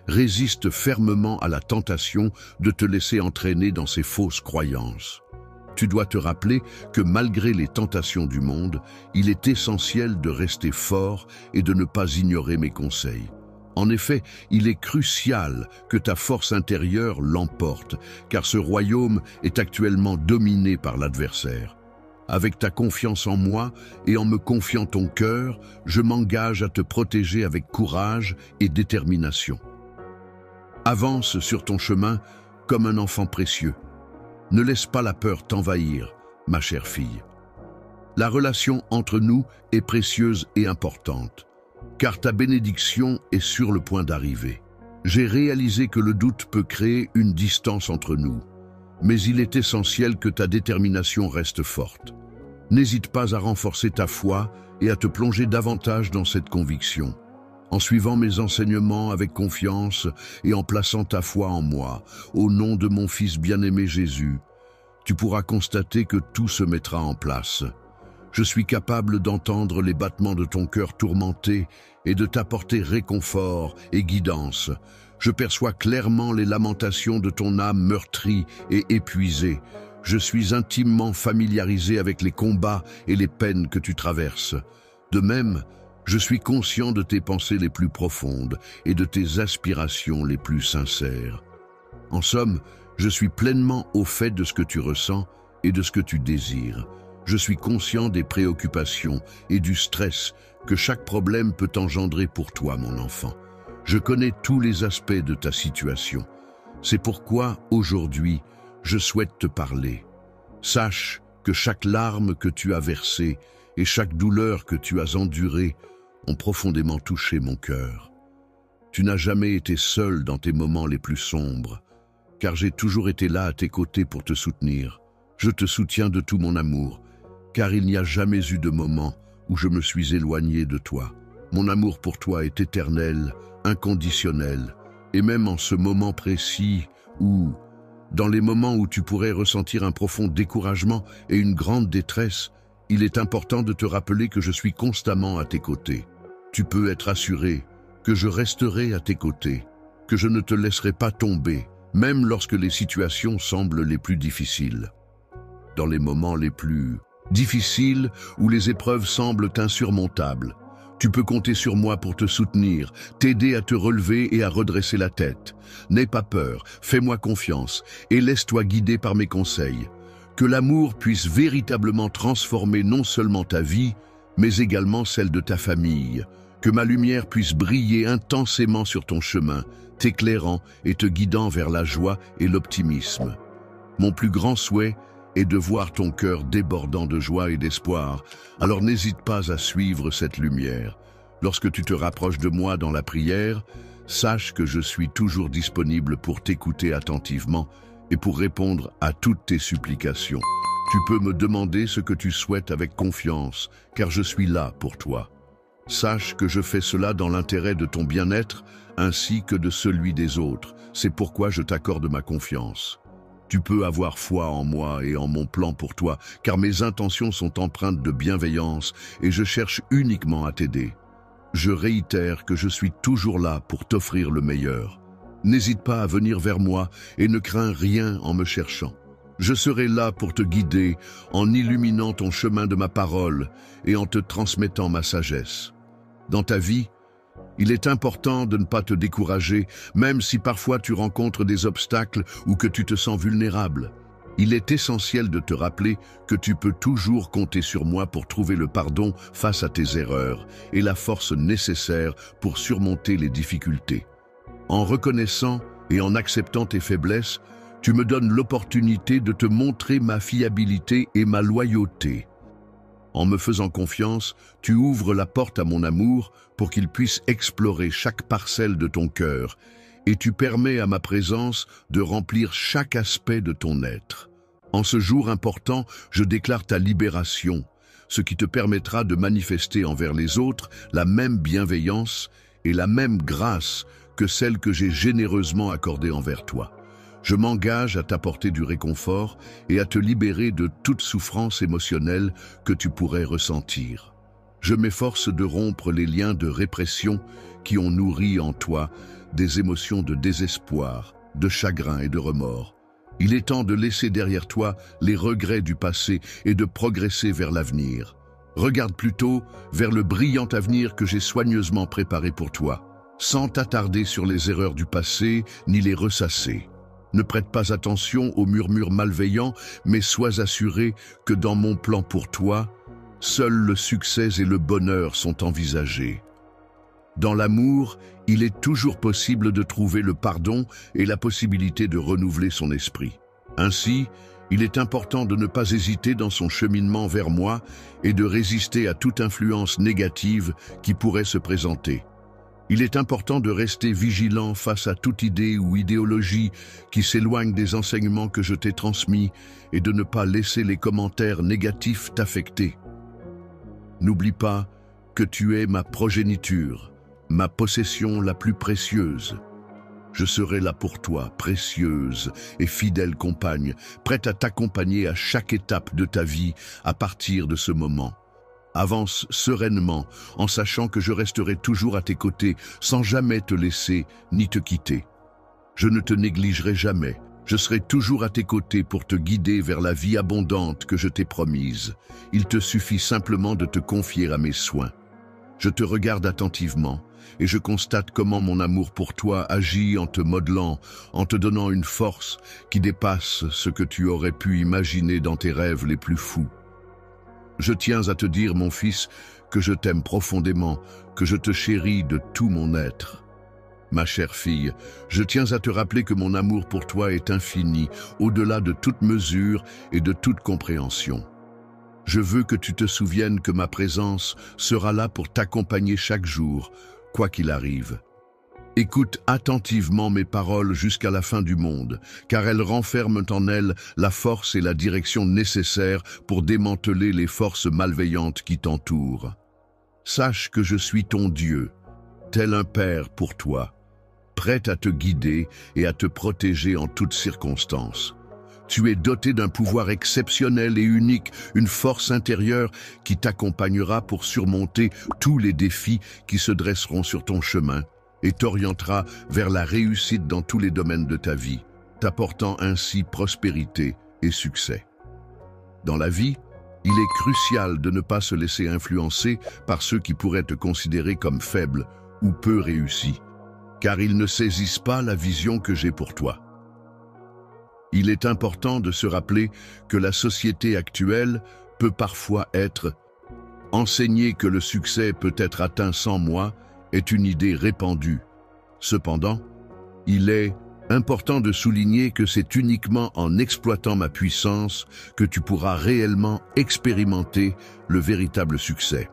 Résiste fermement à la tentation de te laisser entraîner dans ces fausses croyances. Tu dois te rappeler que malgré les tentations du monde, il est essentiel de rester fort et de ne pas ignorer mes conseils. En effet, il est crucial que ta force intérieure l'emporte, car ce royaume est actuellement dominé par l'adversaire. Avec ta confiance en moi et en me confiant ton cœur, je m'engage à te protéger avec courage et détermination. Avance sur ton chemin comme un enfant précieux. Ne laisse pas la peur t'envahir, ma chère fille. La relation entre nous est précieuse et importante, car ta bénédiction est sur le point d'arriver. J'ai réalisé que le doute peut créer une distance entre nous, mais il est essentiel que ta détermination reste forte. N'hésite pas à renforcer ta foi et à te plonger davantage dans cette conviction. En suivant mes enseignements avec confiance et en plaçant ta foi en moi, au nom de mon Fils bien-aimé Jésus, tu pourras constater que tout se mettra en place. Je suis capable d'entendre les battements de ton cœur tourmenté et de t'apporter réconfort et guidance. Je perçois clairement les lamentations de ton âme meurtrie et épuisée. Je suis intimement familiarisé avec les combats et les peines que tu traverses. De même, je suis conscient de tes pensées les plus profondes et de tes aspirations les plus sincères. En somme, je suis pleinement au fait de ce que tu ressens et de ce que tu désires. Je suis conscient des préoccupations et du stress que chaque problème peut engendrer pour toi, mon enfant. Je connais tous les aspects de ta situation. C'est pourquoi, aujourd'hui, je souhaite te parler. Sache que chaque larme que tu as versée et chaque douleur que tu as endurée ont profondément touché mon cœur. Tu n'as jamais été seul dans tes moments les plus sombres, car j'ai toujours été là à tes côtés pour te soutenir. Je te soutiens de tout mon amour, car il n'y a jamais eu de moment où je me suis éloigné de toi. Mon amour pour toi est éternel, inconditionnel, et même en ce moment précis où, dans les moments où tu pourrais ressentir un profond découragement et une grande détresse, il est important de te rappeler que je suis constamment à tes côtés. Tu peux être assuré que je resterai à tes côtés, que je ne te laisserai pas tomber, même lorsque les situations semblent les plus difficiles. Dans les moments les plus difficiles, où les épreuves semblent insurmontables, tu peux compter sur moi pour te soutenir, t'aider à te relever et à redresser la tête. N'aie pas peur, fais-moi confiance et laisse-toi guider par mes conseils. Que l'amour puisse véritablement transformer non seulement ta vie, mais également celle de ta famille. Que ma lumière puisse briller intensément sur ton chemin, t'éclairant et te guidant vers la joie et l'optimisme. Mon plus grand souhait est de voir ton cœur débordant de joie et d'espoir, alors n'hésite pas à suivre cette lumière. Lorsque tu te rapproches de moi dans la prière, sache que je suis toujours disponible pour t'écouter attentivement et pour répondre à toutes tes supplications. Tu peux me demander ce que tu souhaites avec confiance, car je suis là pour toi. Sache que je fais cela dans l'intérêt de ton bien-être ainsi que de celui des autres. C'est pourquoi je t'accorde ma confiance. Tu peux avoir foi en moi et en mon plan pour toi, car mes intentions sont empreintes de bienveillance et je cherche uniquement à t'aider. Je réitère que je suis toujours là pour t'offrir le meilleur. N'hésite pas à venir vers moi et ne crains rien en me cherchant. Je serai là pour te guider en illuminant ton chemin de ma parole et en te transmettant ma sagesse. Dans ta vie, il est important de ne pas te décourager, même si parfois tu rencontres des obstacles ou que tu te sens vulnérable. Il est essentiel de te rappeler que tu peux toujours compter sur moi pour trouver le pardon face à tes erreurs et la force nécessaire pour surmonter les difficultés. En reconnaissant et en acceptant tes faiblesses, tu me donnes l'opportunité de te montrer ma fiabilité et ma loyauté. En me faisant confiance, tu ouvres la porte à mon amour pour qu'il puisse explorer chaque parcelle de ton cœur et tu permets à ma présence de remplir chaque aspect de ton être. En ce jour important, je déclare ta libération, ce qui te permettra de manifester envers les autres la même bienveillance et la même grâce que celle que j'ai généreusement accordée envers toi. Je m'engage à t'apporter du réconfort et à te libérer de toute souffrance émotionnelle que tu pourrais ressentir. Je m'efforce de rompre les liens de répression qui ont nourri en toi des émotions de désespoir, de chagrin et de remords. Il est temps de laisser derrière toi les regrets du passé et de progresser vers l'avenir. Regarde plutôt vers le brillant avenir que j'ai soigneusement préparé pour toi, sans t'attarder sur les erreurs du passé ni les ressasser. Ne prête pas attention aux murmures malveillants, mais sois assuré que dans mon plan pour toi, seuls le succès et le bonheur sont envisagés. Dans l'amour, il est toujours possible de trouver le pardon et la possibilité de renouveler son esprit. Ainsi, il est important de ne pas hésiter dans son cheminement vers moi et de résister à toute influence négative qui pourrait se présenter. Il est important de rester vigilant face à toute idée ou idéologie qui s'éloigne des enseignements que je t'ai transmis et de ne pas laisser les commentaires négatifs t'affecter. N'oublie pas que tu es ma progéniture, ma possession la plus précieuse. Je serai là pour toi, précieuse et fidèle compagne, prête à t'accompagner à chaque étape de ta vie à partir de ce moment. Avance sereinement, en sachant que je resterai toujours à tes côtés, sans jamais te laisser ni te quitter. Je ne te négligerai jamais. Je serai toujours à tes côtés pour te guider vers la vie abondante que je t'ai promise. Il te suffit simplement de te confier à mes soins. Je te regarde attentivement et je constate comment mon amour pour toi agit en te modelant, en te donnant une force qui dépasse ce que tu aurais pu imaginer dans tes rêves les plus fous. Je tiens à te dire, mon fils, que je t'aime profondément, que je te chéris de tout mon être. Ma chère fille, je tiens à te rappeler que mon amour pour toi est infini, au-delà de toute mesure et de toute compréhension. Je veux que tu te souviennes que ma présence sera là pour t'accompagner chaque jour, quoi qu'il arrive. Écoute attentivement mes paroles jusqu'à la fin du monde, car elles renferment en elles la force et la direction nécessaires pour démanteler les forces malveillantes qui t'entourent. Sache que je suis ton Dieu, tel un père pour toi, prêt à te guider et à te protéger en toutes circonstances. Tu es doté d'un pouvoir exceptionnel et unique, une force intérieure qui t'accompagnera pour surmonter tous les défis qui se dresseront sur ton chemin et t'orientera vers la réussite dans tous les domaines de ta vie, t'apportant ainsi prospérité et succès. Dans la vie, il est crucial de ne pas se laisser influencer par ceux qui pourraient te considérer comme faible ou peu réussi, car ils ne saisissent pas la vision que j'ai pour toi. Il est important de se rappeler que la société actuelle peut parfois être enseigner que le succès peut être atteint sans moi est une idée répandue. Cependant, il est important de souligner que c'est uniquement en exploitant ma puissance que tu pourras réellement expérimenter le véritable succès.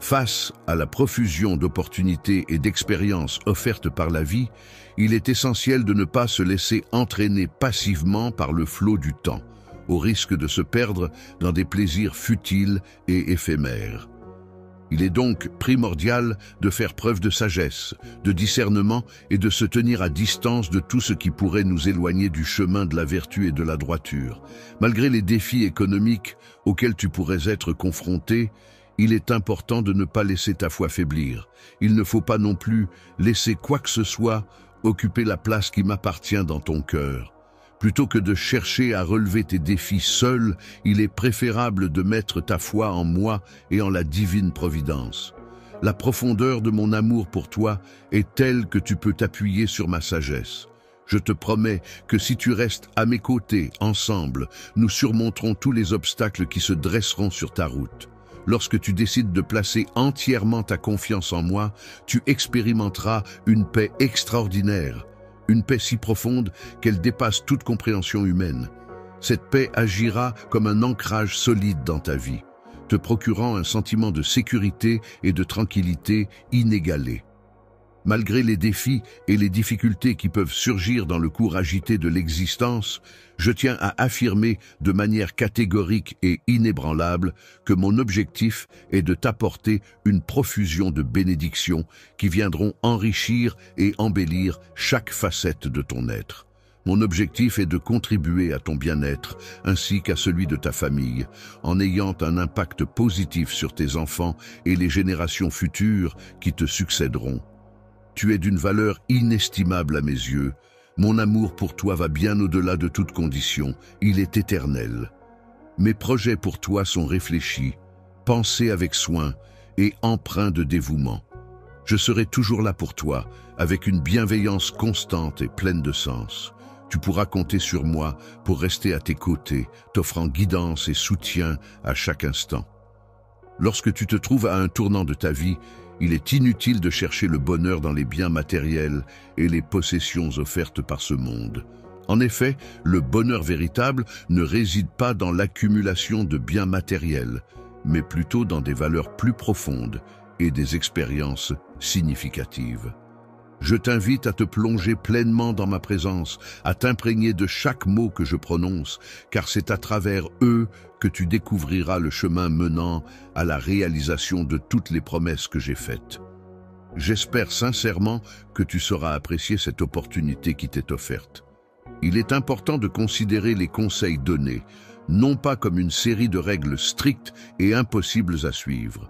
Face à la profusion d'opportunités et d'expériences offertes par la vie, il est essentiel de ne pas se laisser entraîner passivement par le flot du temps, au risque de se perdre dans des plaisirs futiles et éphémères. Il est donc primordial de faire preuve de sagesse, de discernement et de se tenir à distance de tout ce qui pourrait nous éloigner du chemin de la vertu et de la droiture. Malgré les défis économiques auxquels tu pourrais être confronté, il est important de ne pas laisser ta foi faiblir. Il ne faut pas non plus laisser quoi que ce soit occuper la place qui m'appartient dans ton cœur. Plutôt que de chercher à relever tes défis seul, il est préférable de mettre ta foi en moi et en la divine providence. La profondeur de mon amour pour toi est telle que tu peux t'appuyer sur ma sagesse. Je te promets que si tu restes à mes côtés, ensemble, nous surmonterons tous les obstacles qui se dresseront sur ta route. Lorsque tu décides de placer entièrement ta confiance en moi, tu expérimenteras une paix extraordinaire. Une paix si profonde qu'elle dépasse toute compréhension humaine. Cette paix agira comme un ancrage solide dans ta vie, te procurant un sentiment de sécurité et de tranquillité inégalé. Malgré les défis et les difficultés qui peuvent surgir dans le cours agité de l'existence, je tiens à affirmer de manière catégorique et inébranlable que mon objectif est de t'apporter une profusion de bénédictions qui viendront enrichir et embellir chaque facette de ton être. Mon objectif est de contribuer à ton bien-être ainsi qu'à celui de ta famille, en ayant un impact positif sur tes enfants et les générations futures qui te succéderont. Tu es d'une valeur inestimable à mes yeux. Mon amour pour toi va bien au-delà de toute condition. Il est éternel. Mes projets pour toi sont réfléchis, pensés avec soin et empreints de dévouement. Je serai toujours là pour toi, avec une bienveillance constante et pleine de sens. Tu pourras compter sur moi pour rester à tes côtés, t'offrant guidance et soutien à chaque instant. Lorsque tu te trouves à un tournant de ta vie, Il est inutile de chercher le bonheur dans les biens matériels et les possessions offertes par ce monde. En effet, le bonheur véritable ne réside pas dans l'accumulation de biens matériels, mais plutôt dans des valeurs plus profondes et des expériences significatives. Je t'invite à te plonger pleinement dans ma présence, à t'imprégner de chaque mot que je prononce, car c'est à travers eux que tu découvriras le chemin menant à la réalisation de toutes les promesses que j'ai faites. J'espère sincèrement que tu sauras apprécier cette opportunité qui t'est offerte. Il est important de considérer les conseils donnés, non pas comme une série de règles strictes et impossibles à suivre,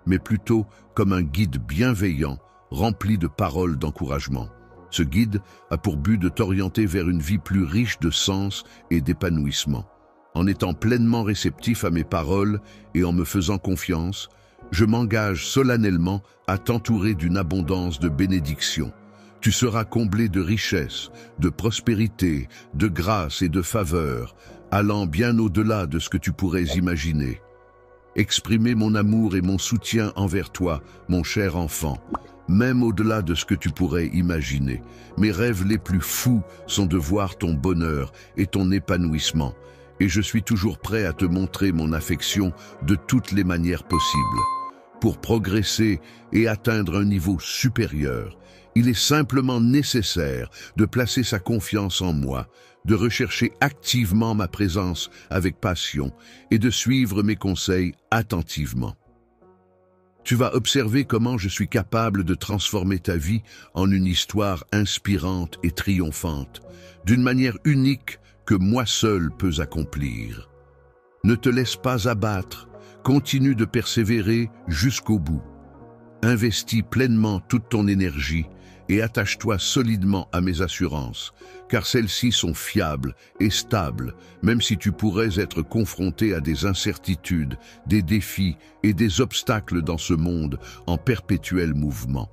mais plutôt comme un guide bienveillant, rempli de paroles d'encouragement. Ce guide a pour but de t'orienter vers une vie plus riche de sens et d'épanouissement. En étant pleinement réceptif à mes paroles et en me faisant confiance, je m'engage solennellement à t'entourer d'une abondance de bénédictions. Tu seras comblé de richesses, de prospérité, de grâce et de faveur, allant bien au-delà de ce que tu pourrais imaginer. Exprimer mon amour et mon soutien envers toi, mon cher enfant, même au-delà de ce que tu pourrais imaginer. Mes rêves les plus fous sont de voir ton bonheur et ton épanouissement, et je suis toujours prêt à te montrer mon affection de toutes les manières possibles. Pour progresser et atteindre un niveau supérieur, il est simplement nécessaire de placer sa confiance en moi, de rechercher activement ma présence avec passion et de suivre mes conseils attentivement. Tu vas observer comment je suis capable de transformer ta vie en une histoire inspirante et triomphante, d'une manière unique que moi seul peux accomplir. Ne te laisse pas abattre, continue de persévérer jusqu'au bout. Investis pleinement toute ton énergie et attache-toi solidement à mes assurances, car celles-ci sont fiables et stables, même si tu pourrais être confronté à des incertitudes, des défis et des obstacles dans ce monde en perpétuel mouvement.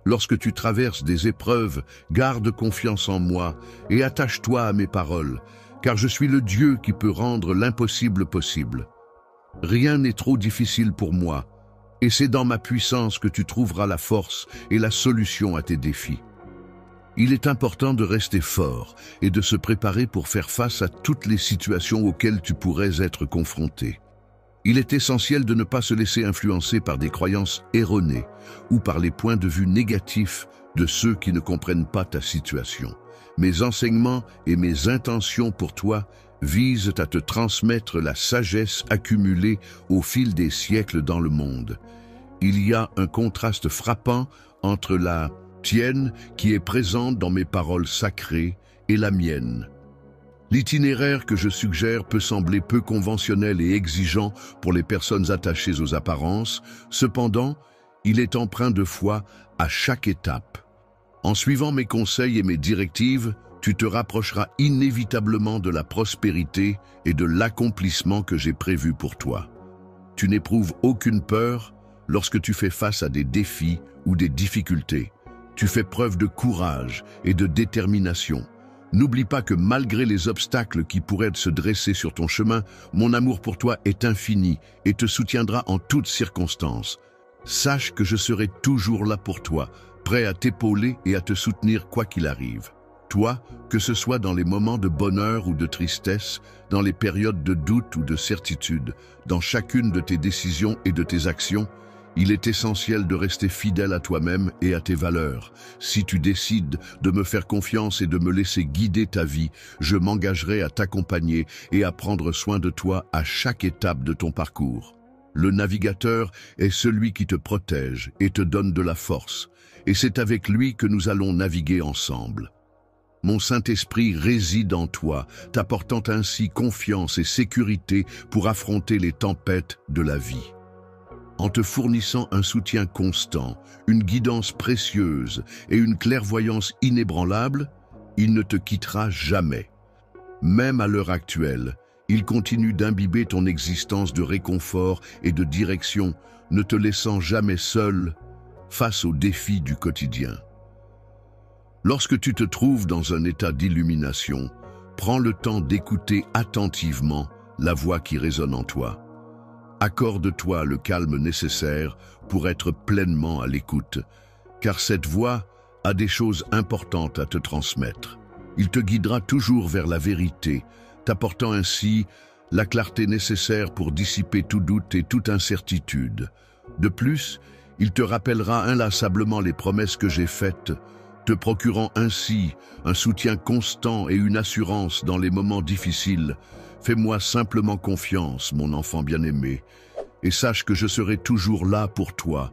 Lorsque tu traverses des épreuves, garde confiance en moi et attache-toi à mes paroles, car je suis le Dieu qui peut rendre l'impossible possible. Rien n'est trop difficile pour moi, et c'est dans ma puissance que tu trouveras la force et la solution à tes défis. Il est important de rester fort et de se préparer pour faire face à toutes les situations auxquelles tu pourrais être confronté. Il est essentiel de ne pas se laisser influencer par des croyances erronées ou par les points de vue négatifs de ceux qui ne comprennent pas ta situation. Mes enseignements et mes intentions pour toi visent à te transmettre la sagesse accumulée au fil des siècles dans le monde. Il y a un contraste frappant entre la tienne qui est présente dans mes paroles sacrées et la mienne. L'itinéraire que je suggère peut sembler peu conventionnel et exigeant pour les personnes attachées aux apparences, cependant, il est empreint de foi à chaque étape. En suivant mes conseils et mes directives, tu te rapprocheras inévitablement de la prospérité et de l'accomplissement que j'ai prévu pour toi. Tu n'éprouves aucune peur lorsque tu fais face à des défis ou des difficultés. Tu fais preuve de courage et de détermination. N'oublie pas que malgré les obstacles qui pourraient se dresser sur ton chemin, mon amour pour toi est infini et te soutiendra en toutes circonstances. Sache que je serai toujours là pour toi, prêt à t'épauler et à te soutenir quoi qu'il arrive. Toi, que ce soit dans les moments de bonheur ou de tristesse, dans les périodes de doute ou de certitude, dans chacune de tes décisions et de tes actions, il est essentiel de rester fidèle à toi-même et à tes valeurs. Si tu décides de me faire confiance et de me laisser guider ta vie, je m'engagerai à t'accompagner et à prendre soin de toi à chaque étape de ton parcours. Le navigateur est celui qui te protège et te donne de la force, et c'est avec lui que nous allons naviguer ensemble. Mon Saint-Esprit réside en toi, t'apportant ainsi confiance et sécurité pour affronter les tempêtes de la vie. En te fournissant un soutien constant, une guidance précieuse et une clairvoyance inébranlable, il ne te quittera jamais. Même à l'heure actuelle, il continue d'imbiber ton existence de réconfort et de direction, ne te laissant jamais seul face aux défis du quotidien. Lorsque tu te trouves dans un état d'illumination, prends le temps d'écouter attentivement la voix qui résonne en toi. Accorde-toi le calme nécessaire pour être pleinement à l'écoute, car cette voix a des choses importantes à te transmettre. Il te guidera toujours vers la vérité, t'apportant ainsi la clarté nécessaire pour dissiper tout doute et toute incertitude. De plus, il te rappellera inlassablement les promesses que j'ai faites, te procurant ainsi un soutien constant et une assurance dans les moments difficiles. Fais-moi simplement confiance, mon enfant bien-aimé, et sache que je serai toujours là pour toi,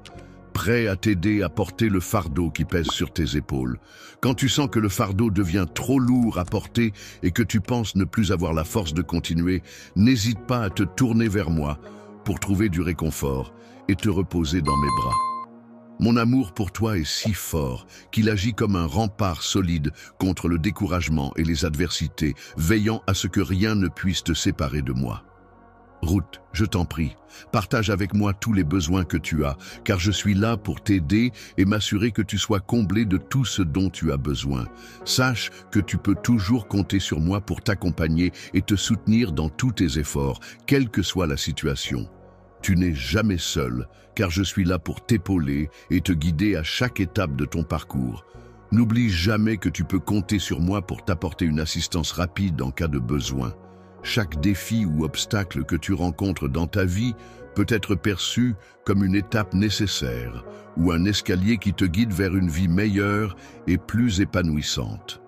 prêt à t'aider à porter le fardeau qui pèse sur tes épaules. Quand tu sens que le fardeau devient trop lourd à porter et que tu penses ne plus avoir la force de continuer, n'hésite pas à te tourner vers moi pour trouver du réconfort et te reposer dans mes bras. Mon amour pour toi est si fort qu'il agit comme un rempart solide contre le découragement et les adversités, veillant à ce que rien ne puisse te séparer de moi. Ruth, je t'en prie, partage avec moi tous les besoins que tu as, car je suis là pour t'aider et m'assurer que tu sois comblé de tout ce dont tu as besoin. Sache que tu peux toujours compter sur moi pour t'accompagner et te soutenir dans tous tes efforts, quelle que soit la situation. Tu n'es jamais seul, car je suis là pour t'épauler et te guider à chaque étape de ton parcours. N'oublie jamais que tu peux compter sur moi pour t'apporter une assistance rapide en cas de besoin. Chaque défi ou obstacle que tu rencontres dans ta vie peut être perçu comme une étape nécessaire ou un escalier qui te guide vers une vie meilleure et plus épanouissante.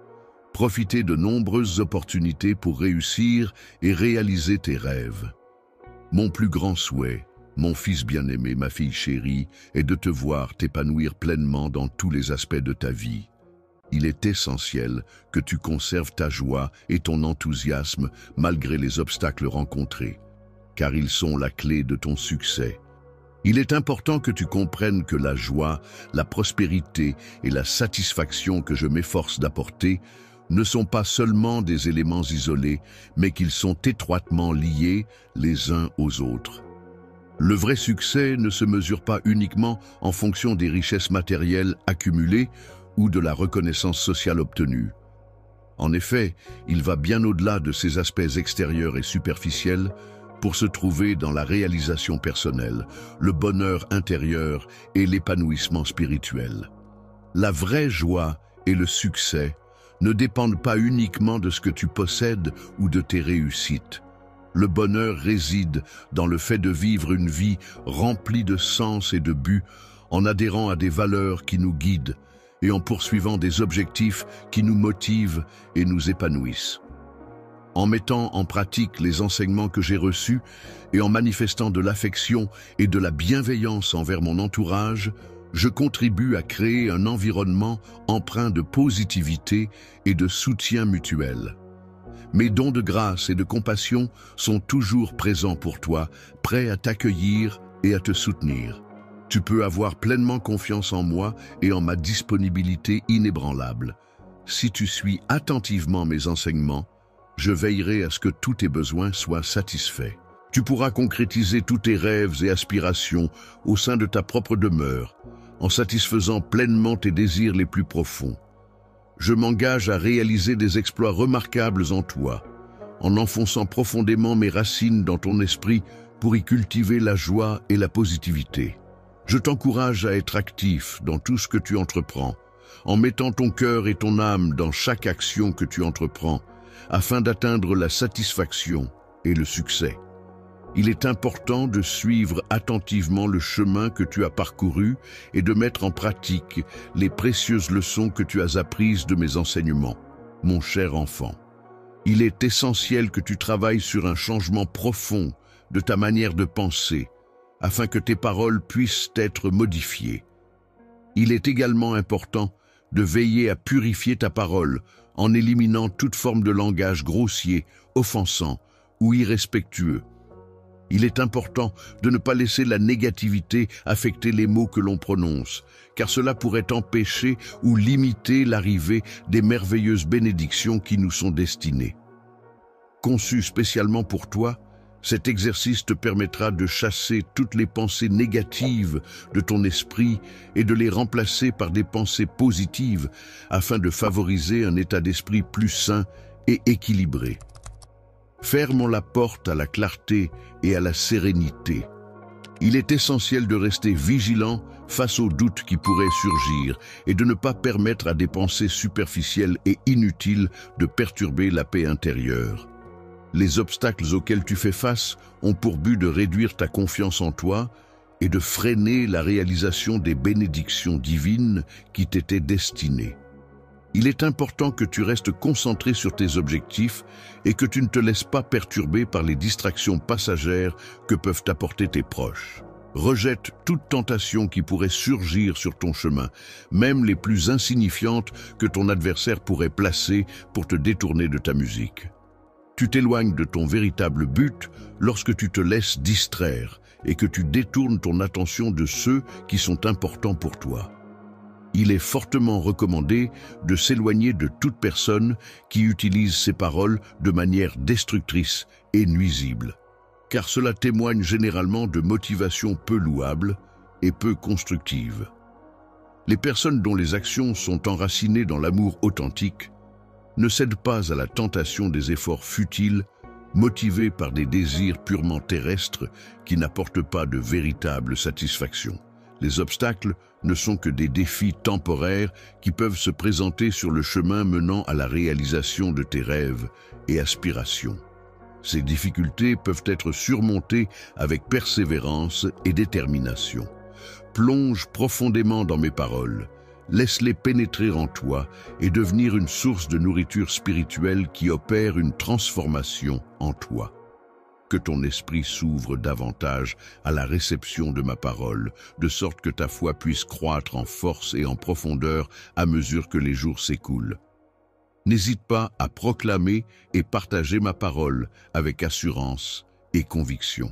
Profitez de nombreuses opportunités pour réussir et réaliser tes rêves. Mon plus grand souhait, mon fils bien-aimé, ma fille chérie, est de te voir t'épanouir pleinement dans tous les aspects de ta vie. Il est essentiel que tu conserves ta joie et ton enthousiasme malgré les obstacles rencontrés, car ils sont la clé de ton succès. Il est important que tu comprennes que la joie, la prospérité et la satisfaction que je m'efforce d'apporter ne sont pas seulement des éléments isolés, mais qu'ils sont étroitement liés les uns aux autres. Le vrai succès ne se mesure pas uniquement en fonction des richesses matérielles accumulées ou de la reconnaissance sociale obtenue. En effet, il va bien au-delà de ces aspects extérieurs et superficiels pour se trouver dans la réalisation personnelle, le bonheur intérieur et l'épanouissement spirituel. La vraie joie et le succès ne dépendent pas uniquement de ce que tu possèdes ou de tes réussites. Le bonheur réside dans le fait de vivre une vie remplie de sens et de but, en adhérant à des valeurs qui nous guident et en poursuivant des objectifs qui nous motivent et nous épanouissent. En mettant en pratique les enseignements que j'ai reçus et en manifestant de l'affection et de la bienveillance envers mon entourage, je contribue à créer un environnement empreint de positivité et de soutien mutuel. Mes dons de grâce et de compassion sont toujours présents pour toi, prêts à t'accueillir et à te soutenir. Tu peux avoir pleinement confiance en moi et en ma disponibilité inébranlable. Si tu suis attentivement mes enseignements, je veillerai à ce que tous tes besoins soient satisfaits. Tu pourras concrétiser tous tes rêves et aspirations au sein de ta propre demeure, en satisfaisant pleinement tes désirs les plus profonds. Je m'engage à réaliser des exploits remarquables en toi, en enfonçant profondément mes racines dans ton esprit pour y cultiver la joie et la positivité. Je t'encourage à être actif dans tout ce que tu entreprends, en mettant ton cœur et ton âme dans chaque action que tu entreprends, afin d'atteindre la satisfaction et le succès. Il est important de suivre attentivement le chemin que tu as parcouru et de mettre en pratique les précieuses leçons que tu as apprises de mes enseignements, mon cher enfant. Il est essentiel que tu travailles sur un changement profond de ta manière de penser, afin que tes paroles puissent être modifiées. Il est également important de veiller à purifier ta parole en éliminant toute forme de langage grossier, offensant ou irrespectueux. Il est important de ne pas laisser la négativité affecter les mots que l'on prononce, car cela pourrait empêcher ou limiter l'arrivée des merveilleuses bénédictions qui nous sont destinées. Conçu spécialement pour toi, cet exercice te permettra de chasser toutes les pensées négatives de ton esprit et de les remplacer par des pensées positives afin de favoriser un état d'esprit plus sain et équilibré. Fermons la porte à la clarté et à la sérénité. Il est essentiel de rester vigilant face aux doutes qui pourraient surgir et de ne pas permettre à des pensées superficielles et inutiles de perturber la paix intérieure. Les obstacles auxquels tu fais face ont pour but de réduire ta confiance en toi et de freiner la réalisation des bénédictions divines qui t'étaient destinées. Il est important que tu restes concentré sur tes objectifs et que tu ne te laisses pas perturber par les distractions passagères que peuvent t'apporter tes proches. Rejette toute tentation qui pourrait surgir sur ton chemin, même les plus insignifiantes que ton adversaire pourrait placer pour te détourner de ta musique. Tu t'éloignes de ton véritable but lorsque tu te laisses distraire et que tu détournes ton attention de ceux qui sont importants pour toi. Il est fortement recommandé de s'éloigner de toute personne qui utilise ses paroles de manière destructrice et nuisible, car cela témoigne généralement de motivations peu louables et peu constructives. Les personnes dont les actions sont enracinées dans l'amour authentique ne cèdent pas à la tentation des efforts futiles motivés par des désirs purement terrestres qui n'apportent pas de véritable satisfaction. Les obstacles ne sont que des défis temporaires qui peuvent se présenter sur le chemin menant à la réalisation de tes rêves et aspirations. Ces difficultés peuvent être surmontées avec persévérance et détermination. Plonge profondément dans mes paroles, laisse-les pénétrer en toi et devenir une source de nourriture spirituelle qui opère une transformation en toi. Que ton esprit s'ouvre davantage à la réception de ma parole, de sorte que ta foi puisse croître en force et en profondeur à mesure que les jours s'écoulent. N'hésite pas à proclamer et partager ma parole avec assurance et conviction.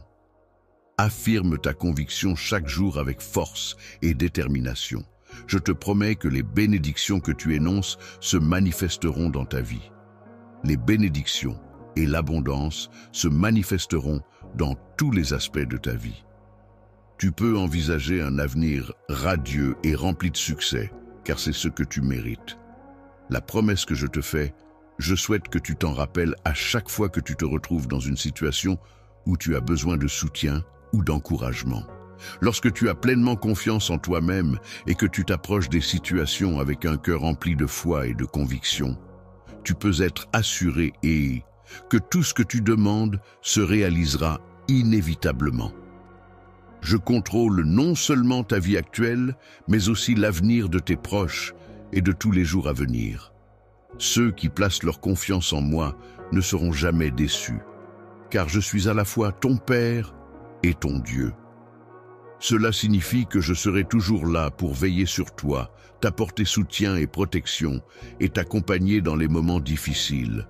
Affirme ta conviction chaque jour avec force et détermination. Je te promets que les bénédictions que tu énonces se manifesteront dans ta vie. Les bénédictions et l'abondance se manifesteront dans tous les aspects de ta vie. Tu peux envisager un avenir radieux et rempli de succès, car c'est ce que tu mérites. La promesse que je te fais, je souhaite que tu t'en rappelles à chaque fois que tu te retrouves dans une situation où tu as besoin de soutien ou d'encouragement. Lorsque tu as pleinement confiance en toi-même et que tu t'approches des situations avec un cœur rempli de foi et de conviction, tu peux être assuré et que tout ce que tu demandes se réalisera inévitablement. Je contrôle non seulement ta vie actuelle, mais aussi l'avenir de tes proches et de tous les jours à venir. Ceux qui placent leur confiance en moi ne seront jamais déçus, car je suis à la fois ton Père et ton Dieu. Cela signifie que je serai toujours là pour veiller sur toi, t'apporter soutien et protection et t'accompagner dans les moments difficiles.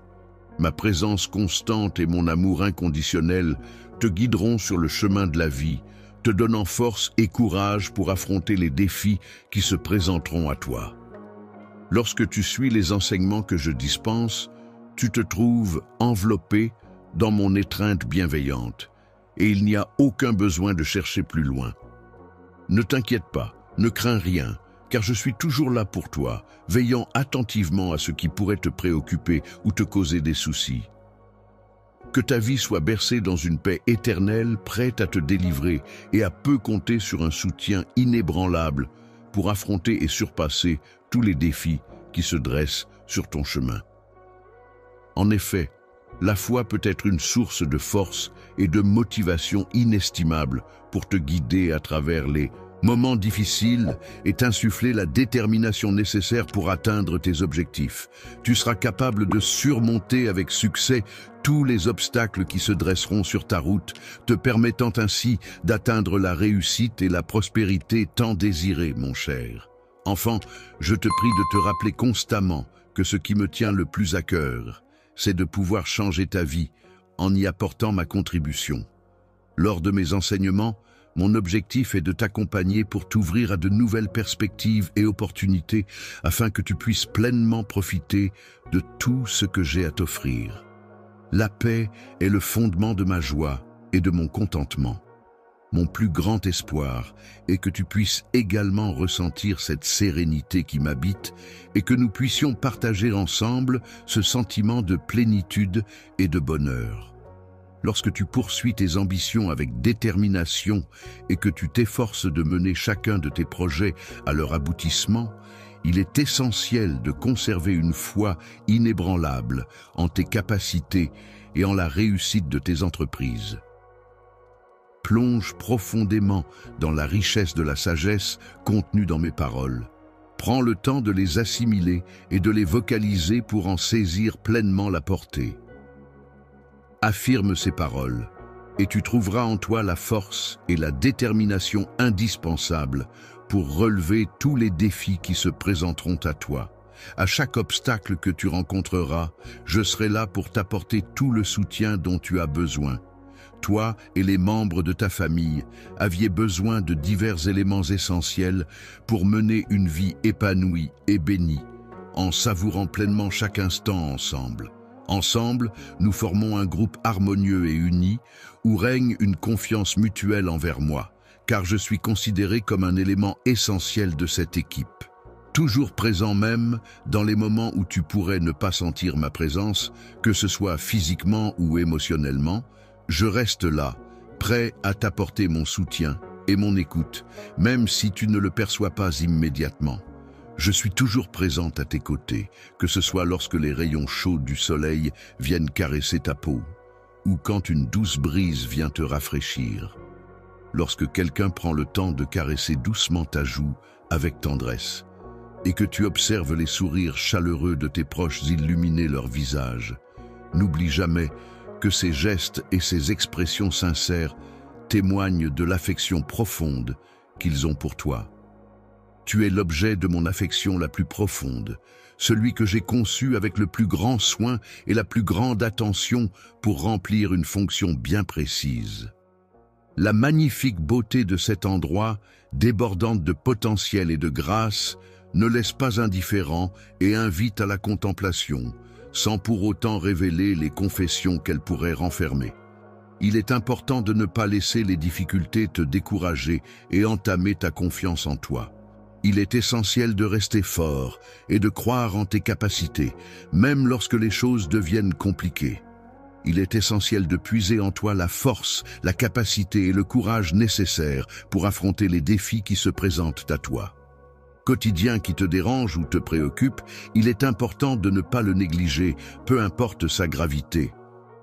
Ma présence constante et mon amour inconditionnel te guideront sur le chemin de la vie, te donnant force et courage pour affronter les défis qui se présenteront à toi. Lorsque tu suis les enseignements que je dispense, tu te trouves enveloppé dans mon étreinte bienveillante, et il n'y a aucun besoin de chercher plus loin. Ne t'inquiète pas, ne crains rien, car je suis toujours là pour toi, veillant attentivement à ce qui pourrait te préoccuper ou te causer des soucis. Que ta vie soit bercée dans une paix éternelle, prête à te délivrer et à peu compter sur un soutien inébranlable pour affronter et surpasser tous les défis qui se dressent sur ton chemin. En effet, la foi peut être une source de force et de motivation inestimable pour te guider à travers les moments difficiles et t'insuffler la détermination nécessaire pour atteindre tes objectifs. Tu seras capable de surmonter avec succès tous les obstacles qui se dresseront sur ta route, te permettant ainsi d'atteindre la réussite et la prospérité tant désirées, mon cher. Enfant, je te prie de te rappeler constamment que ce qui me tient le plus à cœur, c'est de pouvoir changer ta vie en y apportant ma contribution. Lors de mes enseignements, mon objectif est de t'accompagner pour t'ouvrir à de nouvelles perspectives et opportunités afin que tu puisses pleinement profiter de tout ce que j'ai à t'offrir. La paix est le fondement de ma joie et de mon contentement. Mon plus grand espoir est que tu puisses également ressentir cette sérénité qui m'habite et que nous puissions partager ensemble ce sentiment de plénitude et de bonheur. Lorsque tu poursuis tes ambitions avec détermination et que tu t'efforces de mener chacun de tes projets à leur aboutissement, il est essentiel de conserver une foi inébranlable en tes capacités et en la réussite de tes entreprises. Plonge profondément dans la richesse de la sagesse contenue dans mes paroles. Prends le temps de les assimiler et de les vocaliser pour en saisir pleinement la portée. Affirme ces paroles, et tu trouveras en toi la force et la détermination indispensables pour relever tous les défis qui se présenteront à toi. À chaque obstacle que tu rencontreras, je serai là pour t'apporter tout le soutien dont tu as besoin. Toi et les membres de ta famille aviez besoin de divers éléments essentiels pour mener une vie épanouie et bénie, en savourant pleinement chaque instant ensemble. Ensemble, nous formons un groupe harmonieux et uni où règne une confiance mutuelle envers moi, car je suis considéré comme un élément essentiel de cette équipe. Toujours présent même dans les moments où tu pourrais ne pas sentir ma présence, que ce soit physiquement ou émotionnellement, je reste là, prêt à t'apporter mon soutien et mon écoute, même si tu ne le perçois pas immédiatement. Je suis toujours présente à tes côtés, que ce soit lorsque les rayons chauds du soleil viennent caresser ta peau, ou quand une douce brise vient te rafraîchir. Lorsque quelqu'un prend le temps de caresser doucement ta joue avec tendresse, et que tu observes les sourires chaleureux de tes proches illuminer leur visage, n'oublie jamais que ces gestes et ces expressions sincères témoignent de l'affection profonde qu'ils ont pour toi. Tu es l'objet de mon affection la plus profonde, celui que j'ai conçu avec le plus grand soin et la plus grande attention pour remplir une fonction bien précise. La magnifique beauté de cet endroit, débordante de potentiel et de grâce, ne laisse pas indifférent et invite à la contemplation, sans pour autant révéler les confessions qu'elle pourrait renfermer. Il est important de ne pas laisser les difficultés te décourager et entamer ta confiance en toi. Il est essentiel de rester fort et de croire en tes capacités, même lorsque les choses deviennent compliquées. Il est essentiel de puiser en toi la force, la capacité et le courage nécessaires pour affronter les défis qui se présentent à toi. Quotidien qui te dérange ou te préoccupe, il est important de ne pas le négliger, peu importe sa gravité.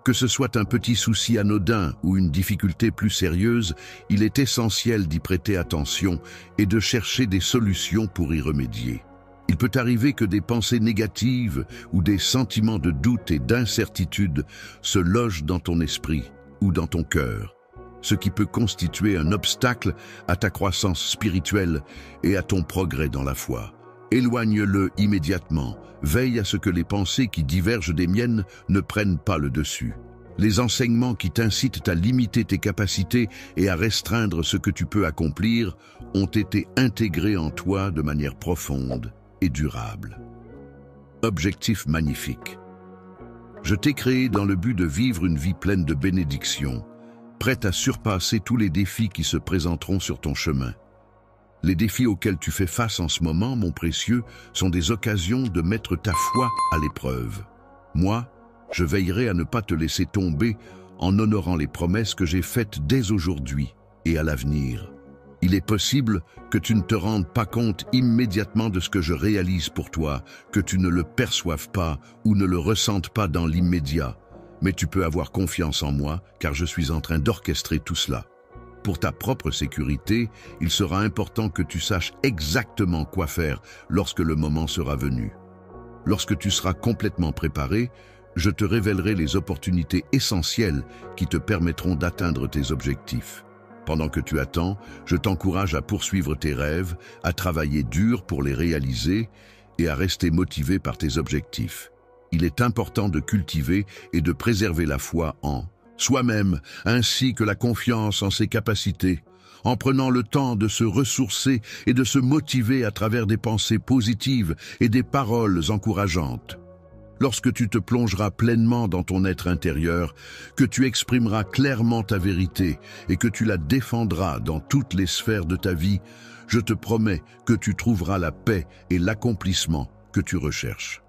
Que ce soit un petit souci anodin ou une difficulté plus sérieuse, il est essentiel d'y prêter attention et de chercher des solutions pour y remédier. Il peut arriver que des pensées négatives ou des sentiments de doute et d'incertitude se logent dans ton esprit ou dans ton cœur, ce qui peut constituer un obstacle à ta croissance spirituelle et à ton progrès dans la foi. Éloigne-le immédiatement, veille à ce que les pensées qui divergent des miennes ne prennent pas le dessus. Les enseignements qui t'incitent à limiter tes capacités et à restreindre ce que tu peux accomplir ont été intégrés en toi de manière profonde et durable. Objectif magnifique. Je t'ai créé dans le but de vivre une vie pleine de bénédictions, prête à surpasser tous les défis qui se présenteront sur ton chemin. Les défis auxquels tu fais face en ce moment, mon précieux, sont des occasions de mettre ta foi à l'épreuve. Moi, je veillerai à ne pas te laisser tomber en honorant les promesses que j'ai faites dès aujourd'hui et à l'avenir. Il est possible que tu ne te rendes pas compte immédiatement de ce que je réalise pour toi, que tu ne le perçoives pas ou ne le ressentes pas dans l'immédiat. Mais tu peux avoir confiance en moi, car je suis en train d'orchestrer tout cela. Pour ta propre sécurité, il sera important que tu saches exactement quoi faire lorsque le moment sera venu. Lorsque tu seras complètement préparé, je te révélerai les opportunités essentielles qui te permettront d'atteindre tes objectifs. Pendant que tu attends, je t'encourage à poursuivre tes rêves, à travailler dur pour les réaliser et à rester motivé par tes objectifs. Il est important de cultiver et de préserver la foi en soi-même, ainsi que la confiance en ses capacités, en prenant le temps de se ressourcer et de se motiver à travers des pensées positives et des paroles encourageantes. lorsque tu te plongeras pleinement dans ton être intérieur, que tu exprimeras clairement ta vérité et que tu la défendras dans toutes les sphères de ta vie, je te promets que tu trouveras la paix et l'accomplissement que tu recherches.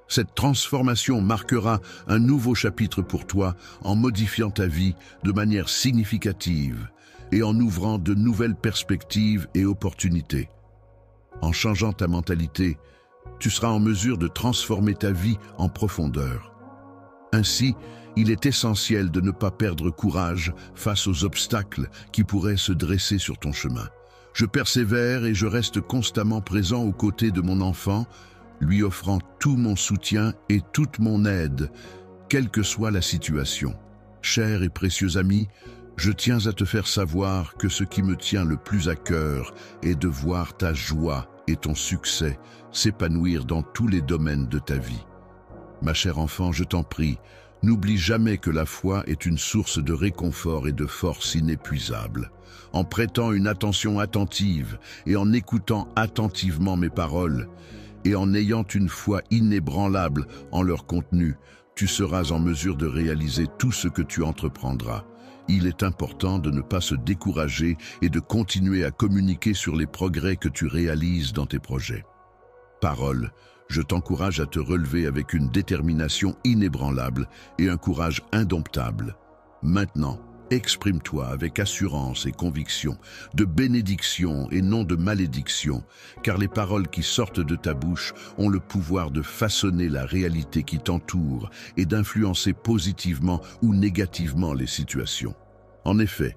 Cette transformation marquera un nouveau chapitre pour toi en modifiant ta vie de manière significative et en ouvrant de nouvelles perspectives et opportunités. En changeant ta mentalité, tu seras en mesure de transformer ta vie en profondeur. Ainsi, il est essentiel de ne pas perdre courage face aux obstacles qui pourraient se dresser sur ton chemin. Je persévère et je reste constamment présent aux côtés de mon enfant, lui offrant tout mon soutien et toute mon aide, quelle que soit la situation. Cher et précieux ami, je tiens à te faire savoir que ce qui me tient le plus à cœur est de voir ta joie et ton succès s'épanouir dans tous les domaines de ta vie. Ma chère enfant, je t'en prie, n'oublie jamais que la foi est une source de réconfort et de force inépuisable. En prêtant une attention attentive et en écoutant attentivement mes paroles, et en ayant une foi inébranlable en leur contenu, tu seras en mesure de réaliser tout ce que tu entreprendras. Il est important de ne pas se décourager et de continuer à communiquer sur les progrès que tu réalises dans tes projets. Parole, je t'encourage à te relever avec une détermination inébranlable et un courage indomptable. Maintenant, exprime-toi avec assurance et conviction, de bénédiction et non de malédiction, car les paroles qui sortent de ta bouche ont le pouvoir de façonner la réalité qui t'entoure et d'influencer positivement ou négativement les situations. En effet,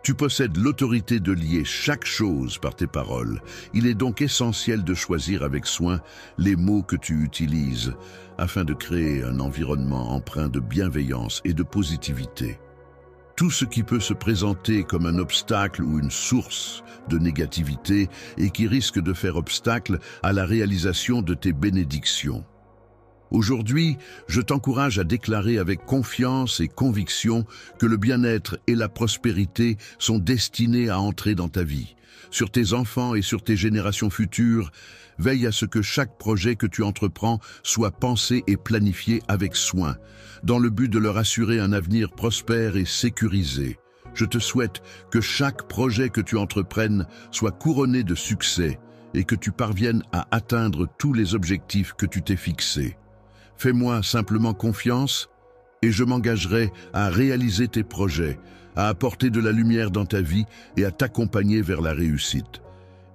tu possèdes l'autorité de lier chaque chose par tes paroles. Il est donc essentiel de choisir avec soin les mots que tu utilises afin de créer un environnement empreint de bienveillance et de positivité. Tout ce qui peut se présenter comme un obstacle ou une source de négativité et qui risque de faire obstacle à la réalisation de tes bénédictions. Aujourd'hui, je t'encourage à déclarer avec confiance et conviction que le bien-être et la prospérité sont destinés à entrer dans ta vie. Sur tes enfants et sur tes générations futures, veille à ce que chaque projet que tu entreprends soit pensé et planifié avec soin, dans le but de leur assurer un avenir prospère et sécurisé. Je te souhaite que chaque projet que tu entreprennes soit couronné de succès et que tu parviennes à atteindre tous les objectifs que tu t'es fixés. Fais-moi simplement confiance et je m'engagerai à réaliser tes projets, à apporter de la lumière dans ta vie et à t'accompagner vers la réussite.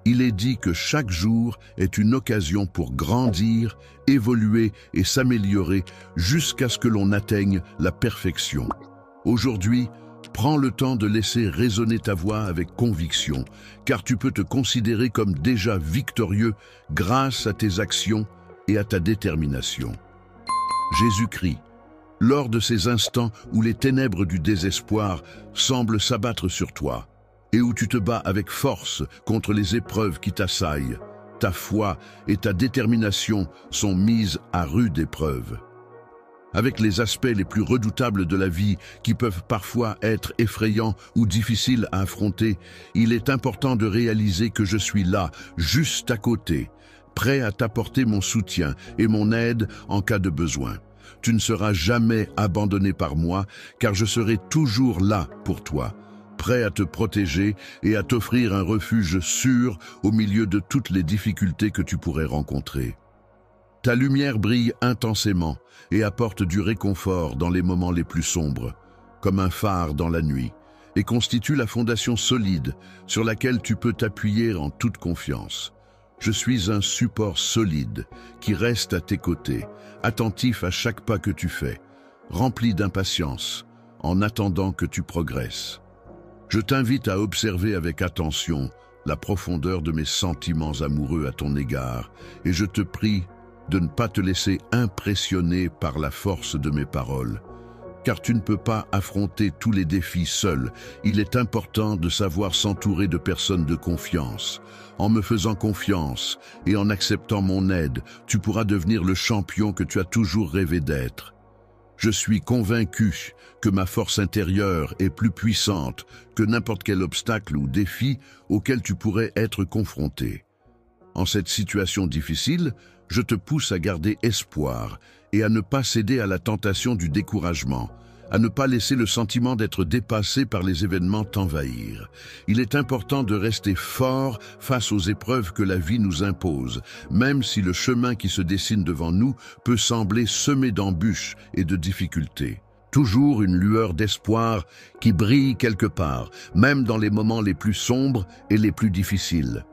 Il est dit que chaque jour est une occasion pour grandir, évoluer et s'améliorer jusqu'à ce que l'on atteigne la perfection. Aujourd'hui, prends le temps de laisser résonner ta voix avec conviction, car tu peux te considérer comme déjà victorieux grâce à tes actions et à ta détermination. Jésus-Christ, lors de ces instants où les ténèbres du désespoir semblent s'abattre sur toi et où tu te bats avec force contre les épreuves qui t'assaillent, ta foi et ta détermination sont mises à rude épreuve. Avec les aspects les plus redoutables de la vie qui peuvent parfois être effrayants ou difficiles à affronter, il est important de réaliser que je suis là, juste à côté, prêt à t'apporter mon soutien et mon aide en cas de besoin. Tu ne seras jamais abandonné par moi, car je serai toujours là pour toi, prêt à te protéger et à t'offrir un refuge sûr au milieu de toutes les difficultés que tu pourrais rencontrer. Ta lumière brille intensément et apporte du réconfort dans les moments les plus sombres, comme un phare dans la nuit, et constitue la fondation solide sur laquelle tu peux t'appuyer en toute confiance. Je suis un support solide qui reste à tes côtés, attentif à chaque pas que tu fais, rempli d'impatience, en attendant que tu progresses. Je t'invite à observer avec attention la profondeur de mes sentiments amoureux à ton égard, et je te prie de ne pas te laisser impressionner par la force de mes paroles. Car tu ne peux pas affronter tous les défis seul. Il est important de savoir s'entourer de personnes de confiance. En me faisant confiance et en acceptant mon aide, tu pourras devenir le champion que tu as toujours rêvé d'être. Je suis convaincu que ma force intérieure est plus puissante que n'importe quel obstacle ou défi auquel tu pourrais être confronté. En cette situation difficile, je te pousse à garder espoir et à ne pas céder à la tentation du découragement, à ne pas laisser le sentiment d'être dépassé par les événements t'envahir. Il est important de rester fort face aux épreuves que la vie nous impose, même si le chemin qui se dessine devant nous peut sembler semé d'embûches et de difficultés. Toujours une lueur d'espoir qui brille quelque part, même dans les moments les plus sombres et les plus difficiles.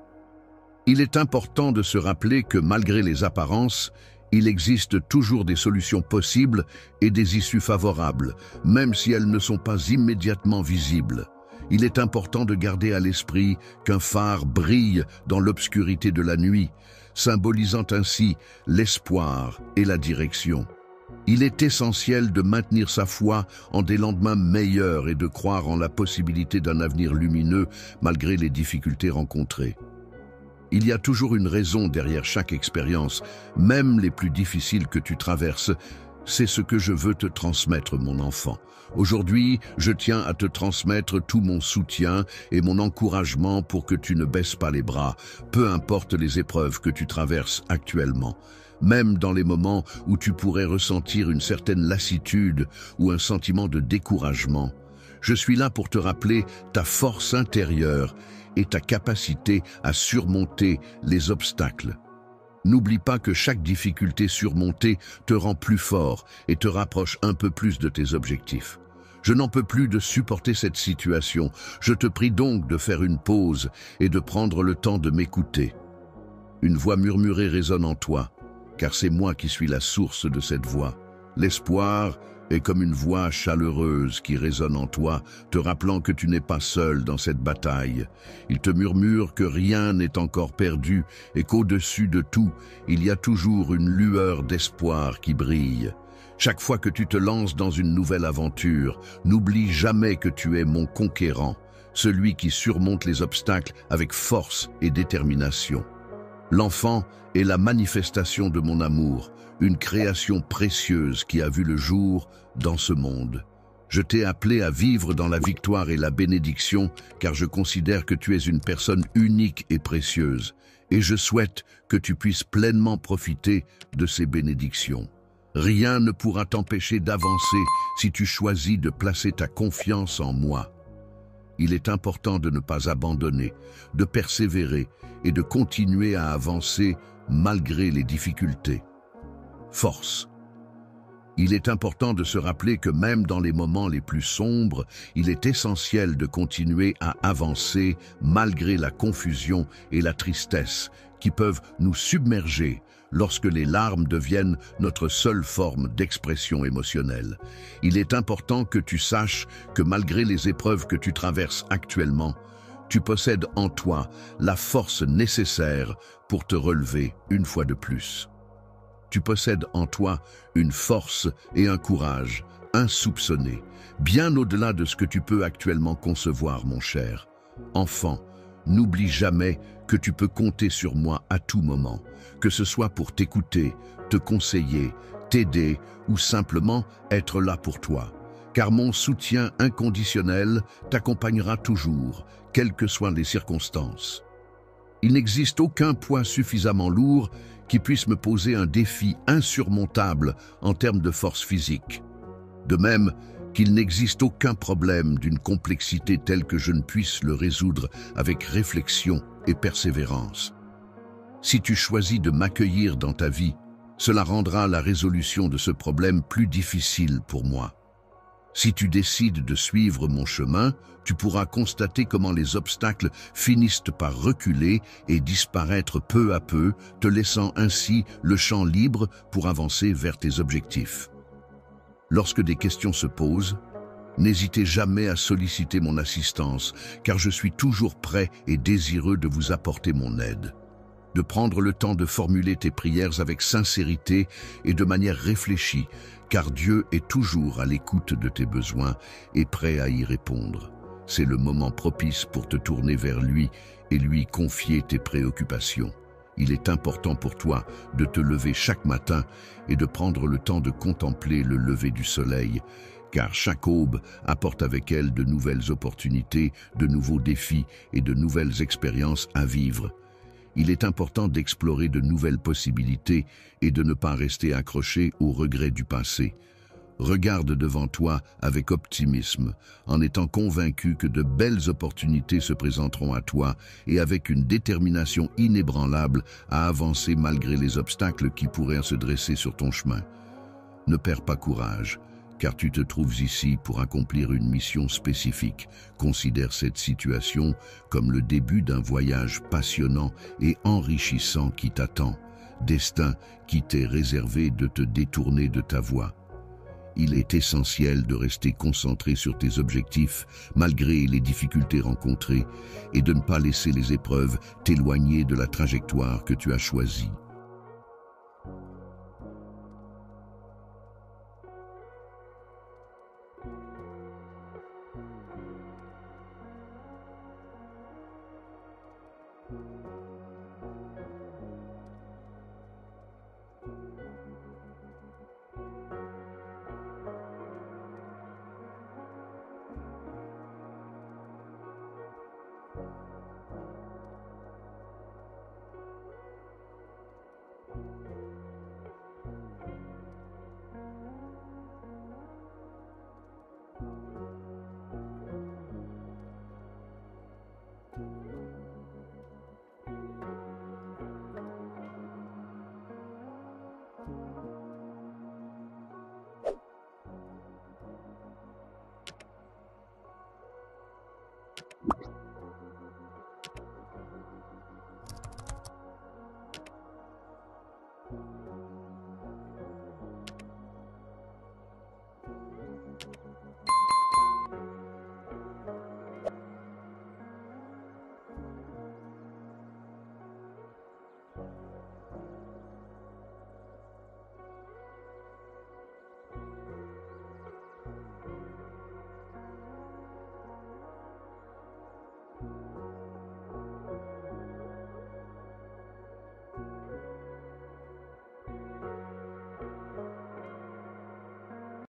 Il est important de se rappeler que malgré les apparences, il existe toujours des solutions possibles et des issues favorables, même si elles ne sont pas immédiatement visibles. Il est important de garder à l'esprit qu'un phare brille dans l'obscurité de la nuit, symbolisant ainsi l'espoir et la direction. Il est essentiel de maintenir sa foi en des lendemains meilleurs et de croire en la possibilité d'un avenir lumineux malgré les difficultés rencontrées. Il y a toujours une raison derrière chaque expérience, même les plus difficiles que tu traverses. C'est ce que je veux te transmettre, mon enfant. Aujourd'hui, je tiens à te transmettre tout mon soutien et mon encouragement pour que tu ne baisses pas les bras, peu importe les épreuves que tu traverses actuellement. Même dans les moments où tu pourrais ressentir une certaine lassitude ou un sentiment de découragement. Je suis là pour te rappeler ta force intérieure et ta capacité à surmonter les obstacles. N'oublie pas que chaque difficulté surmontée te rend plus fort et te rapproche un peu plus de tes objectifs. Je n'en peux plus de supporter cette situation. Je te prie donc de faire une pause et de prendre le temps de m'écouter. Une voix murmurée résonne en toi, car c'est moi qui suis la source de cette voix. L'espoir est comme une voix chaleureuse qui résonne en toi, te rappelant que tu n'es pas seul dans cette bataille. Il te murmure que rien n'est encore perdu et qu'au-dessus de tout, il y a toujours une lueur d'espoir qui brille. Chaque fois que tu te lances dans une nouvelle aventure, n'oublie jamais que tu es mon conquérant, celui qui surmonte les obstacles avec force et détermination. L'enfant est la manifestation de mon amour, une création précieuse qui a vu le jour dans ce monde. Je t'ai appelé à vivre dans la victoire et la bénédiction, car je considère que tu es une personne unique et précieuse, et je souhaite que tu puisses pleinement profiter de ces bénédictions. Rien ne pourra t'empêcher d'avancer si tu choisis de placer ta confiance en moi. Il est important de ne pas abandonner, de persévérer et de continuer à avancer malgré les difficultés. Force. Il est important de se rappeler que même dans les moments les plus sombres, il est essentiel de continuer à avancer malgré la confusion et la tristesse qui peuvent nous submerger lorsque les larmes deviennent notre seule forme d'expression émotionnelle. Il est important que tu saches que malgré les épreuves que tu traverses actuellement, tu possèdes en toi la force nécessaire pour te relever une fois de plus. Tu possèdes en toi une force et un courage insoupçonnés, bien au-delà de ce que tu peux actuellement concevoir, mon cher. Enfant, n'oublie jamais que tu peux compter sur moi à tout moment, que ce soit pour t'écouter, te conseiller, t'aider ou simplement être là pour toi. Car mon soutien inconditionnel t'accompagnera toujours, quelles que soient les circonstances. Il n'existe aucun poids suffisamment lourd qui puisse me poser un défi insurmontable en termes de force physique. De même qu'il n'existe aucun problème d'une complexité telle que je ne puisse le résoudre avec réflexion et persévérance. Si tu choisis de m'accueillir dans ta vie, cela rendra la résolution de ce problème plus difficile pour moi. Si tu décides de suivre mon chemin, tu pourras constater comment les obstacles finissent par reculer et disparaître peu à peu, te laissant ainsi le champ libre pour avancer vers tes objectifs. Lorsque des questions se posent, n'hésitez jamais à solliciter mon assistance, car je suis toujours prêt et désireux de vous apporter mon aide. De prendre le temps de formuler tes prières avec sincérité et de manière réfléchie, car Dieu est toujours à l'écoute de tes besoins et prêt à y répondre. C'est le moment propice pour te tourner vers lui et lui confier tes préoccupations. Il est important pour toi de te lever chaque matin et de prendre le temps de contempler le lever du soleil, car chaque aube apporte avec elle de nouvelles opportunités, de nouveaux défis et de nouvelles expériences à vivre. Il est important d'explorer de nouvelles possibilités et de ne pas rester accroché aux regrets du passé. Regarde devant toi avec optimisme, en étant convaincu que de belles opportunités se présenteront à toi et avec une détermination inébranlable à avancer malgré les obstacles qui pourraient se dresser sur ton chemin. Ne perds pas courage, car tu te trouves ici pour accomplir une mission spécifique. Considère cette situation comme le début d'un voyage passionnant et enrichissant qui t'attend, destin qui t'est réservé de te détourner de ta voie. Il est essentiel de rester concentré sur tes objectifs malgré les difficultés rencontrées et de ne pas laisser les épreuves t'éloigner de la trajectoire que tu as choisie.